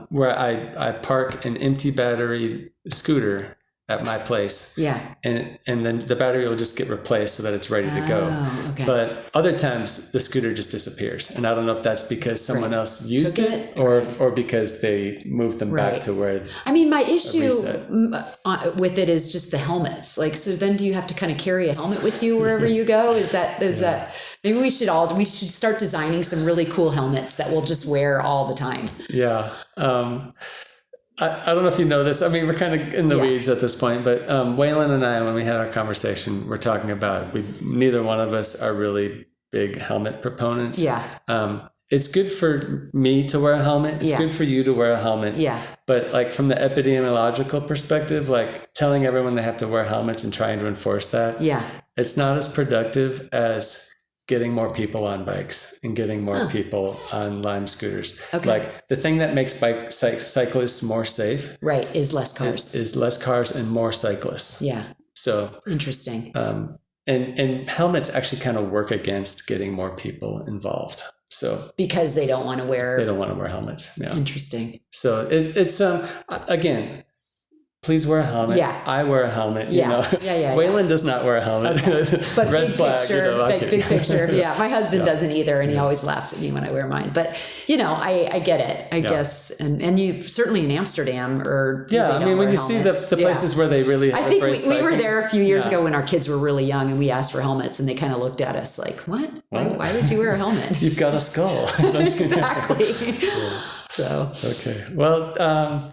where I park an empty battery scooter at my place. Yeah. And then the battery will just get replaced so that it's ready to go. Okay. But other times the scooter just disappears. And I don't know if that's because someone else used it or because they moved them back to where. I mean, my issue with it is just the helmets. So then do you have to kind of carry a helmet with you wherever you go? Is that maybe we should start designing some really cool helmets that we'll just wear all the time. Yeah. I don't know if you know this. I mean, we're kind of in the weeds at this point, but Waylon and I, when we had our conversation, we're talking about neither one of us are really big helmet proponents. Yeah. It's good for me to wear a helmet. It's good for you to wear a helmet. Yeah. But from the epidemiological perspective, telling everyone they have to wear helmets and trying to enforce that, it's not as productive as getting more people on bikes and getting more people on Lime scooters. Okay. The thing that makes cyclists more safe, is less cars. Is less cars and more cyclists. Yeah. So interesting. And helmets actually kind of work against getting more people involved. So because they don't want to wear helmets. Yeah. Interesting. So it's again, please wear a helmet. Yeah. I wear a helmet. Yeah. You know. Yeah. Waylon does not wear a helmet. Okay. But Red big flag, picture, big picture. Yeah. My husband Yeah. doesn't either, and he always laughs at me when I wear mine. But I get it. I guess, and you certainly in Amsterdam or I mean when you see the places where they really I think we were there a few years ago when our kids were really young, and we asked for helmets, and they kind of looked at us like, "What? Why would you wear a helmet? You've got a skull." Exactly. So okay, well.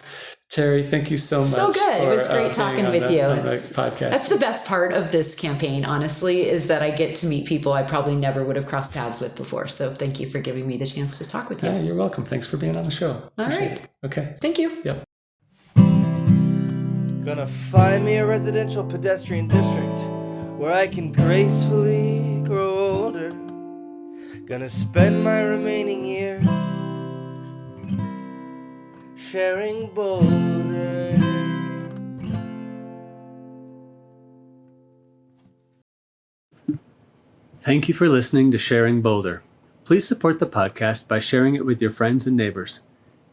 Terri, thank you so much. So good. It was great talking with you. On the podcast. That's the best part of this campaign, honestly, is that I get to meet people I probably never would have crossed paths with before. So thank you for giving me the chance to talk with you. Yeah, you're welcome. Thanks for being on the show. All right. Okay. Thank you. Yep. Gonna find me a residential pedestrian district where I can gracefully grow older. Gonna spend my remaining years sharing Boulder. Thank you for listening to Sharing Boulder. Please support the podcast by sharing it with your friends and neighbors.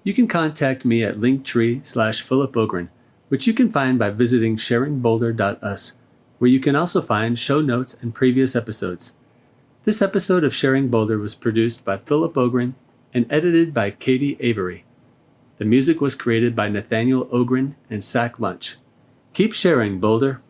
You can contact me at linktree/Philip Ogren, which you can find by visiting sharingboulder.us, where you can also find show notes and previous episodes. This episode of Sharing Boulder was produced by Philip Ogren and edited by Katie Avery. The music was created by Nathaniel Ogren and Sack Lunch. Keep sharing, Boulder.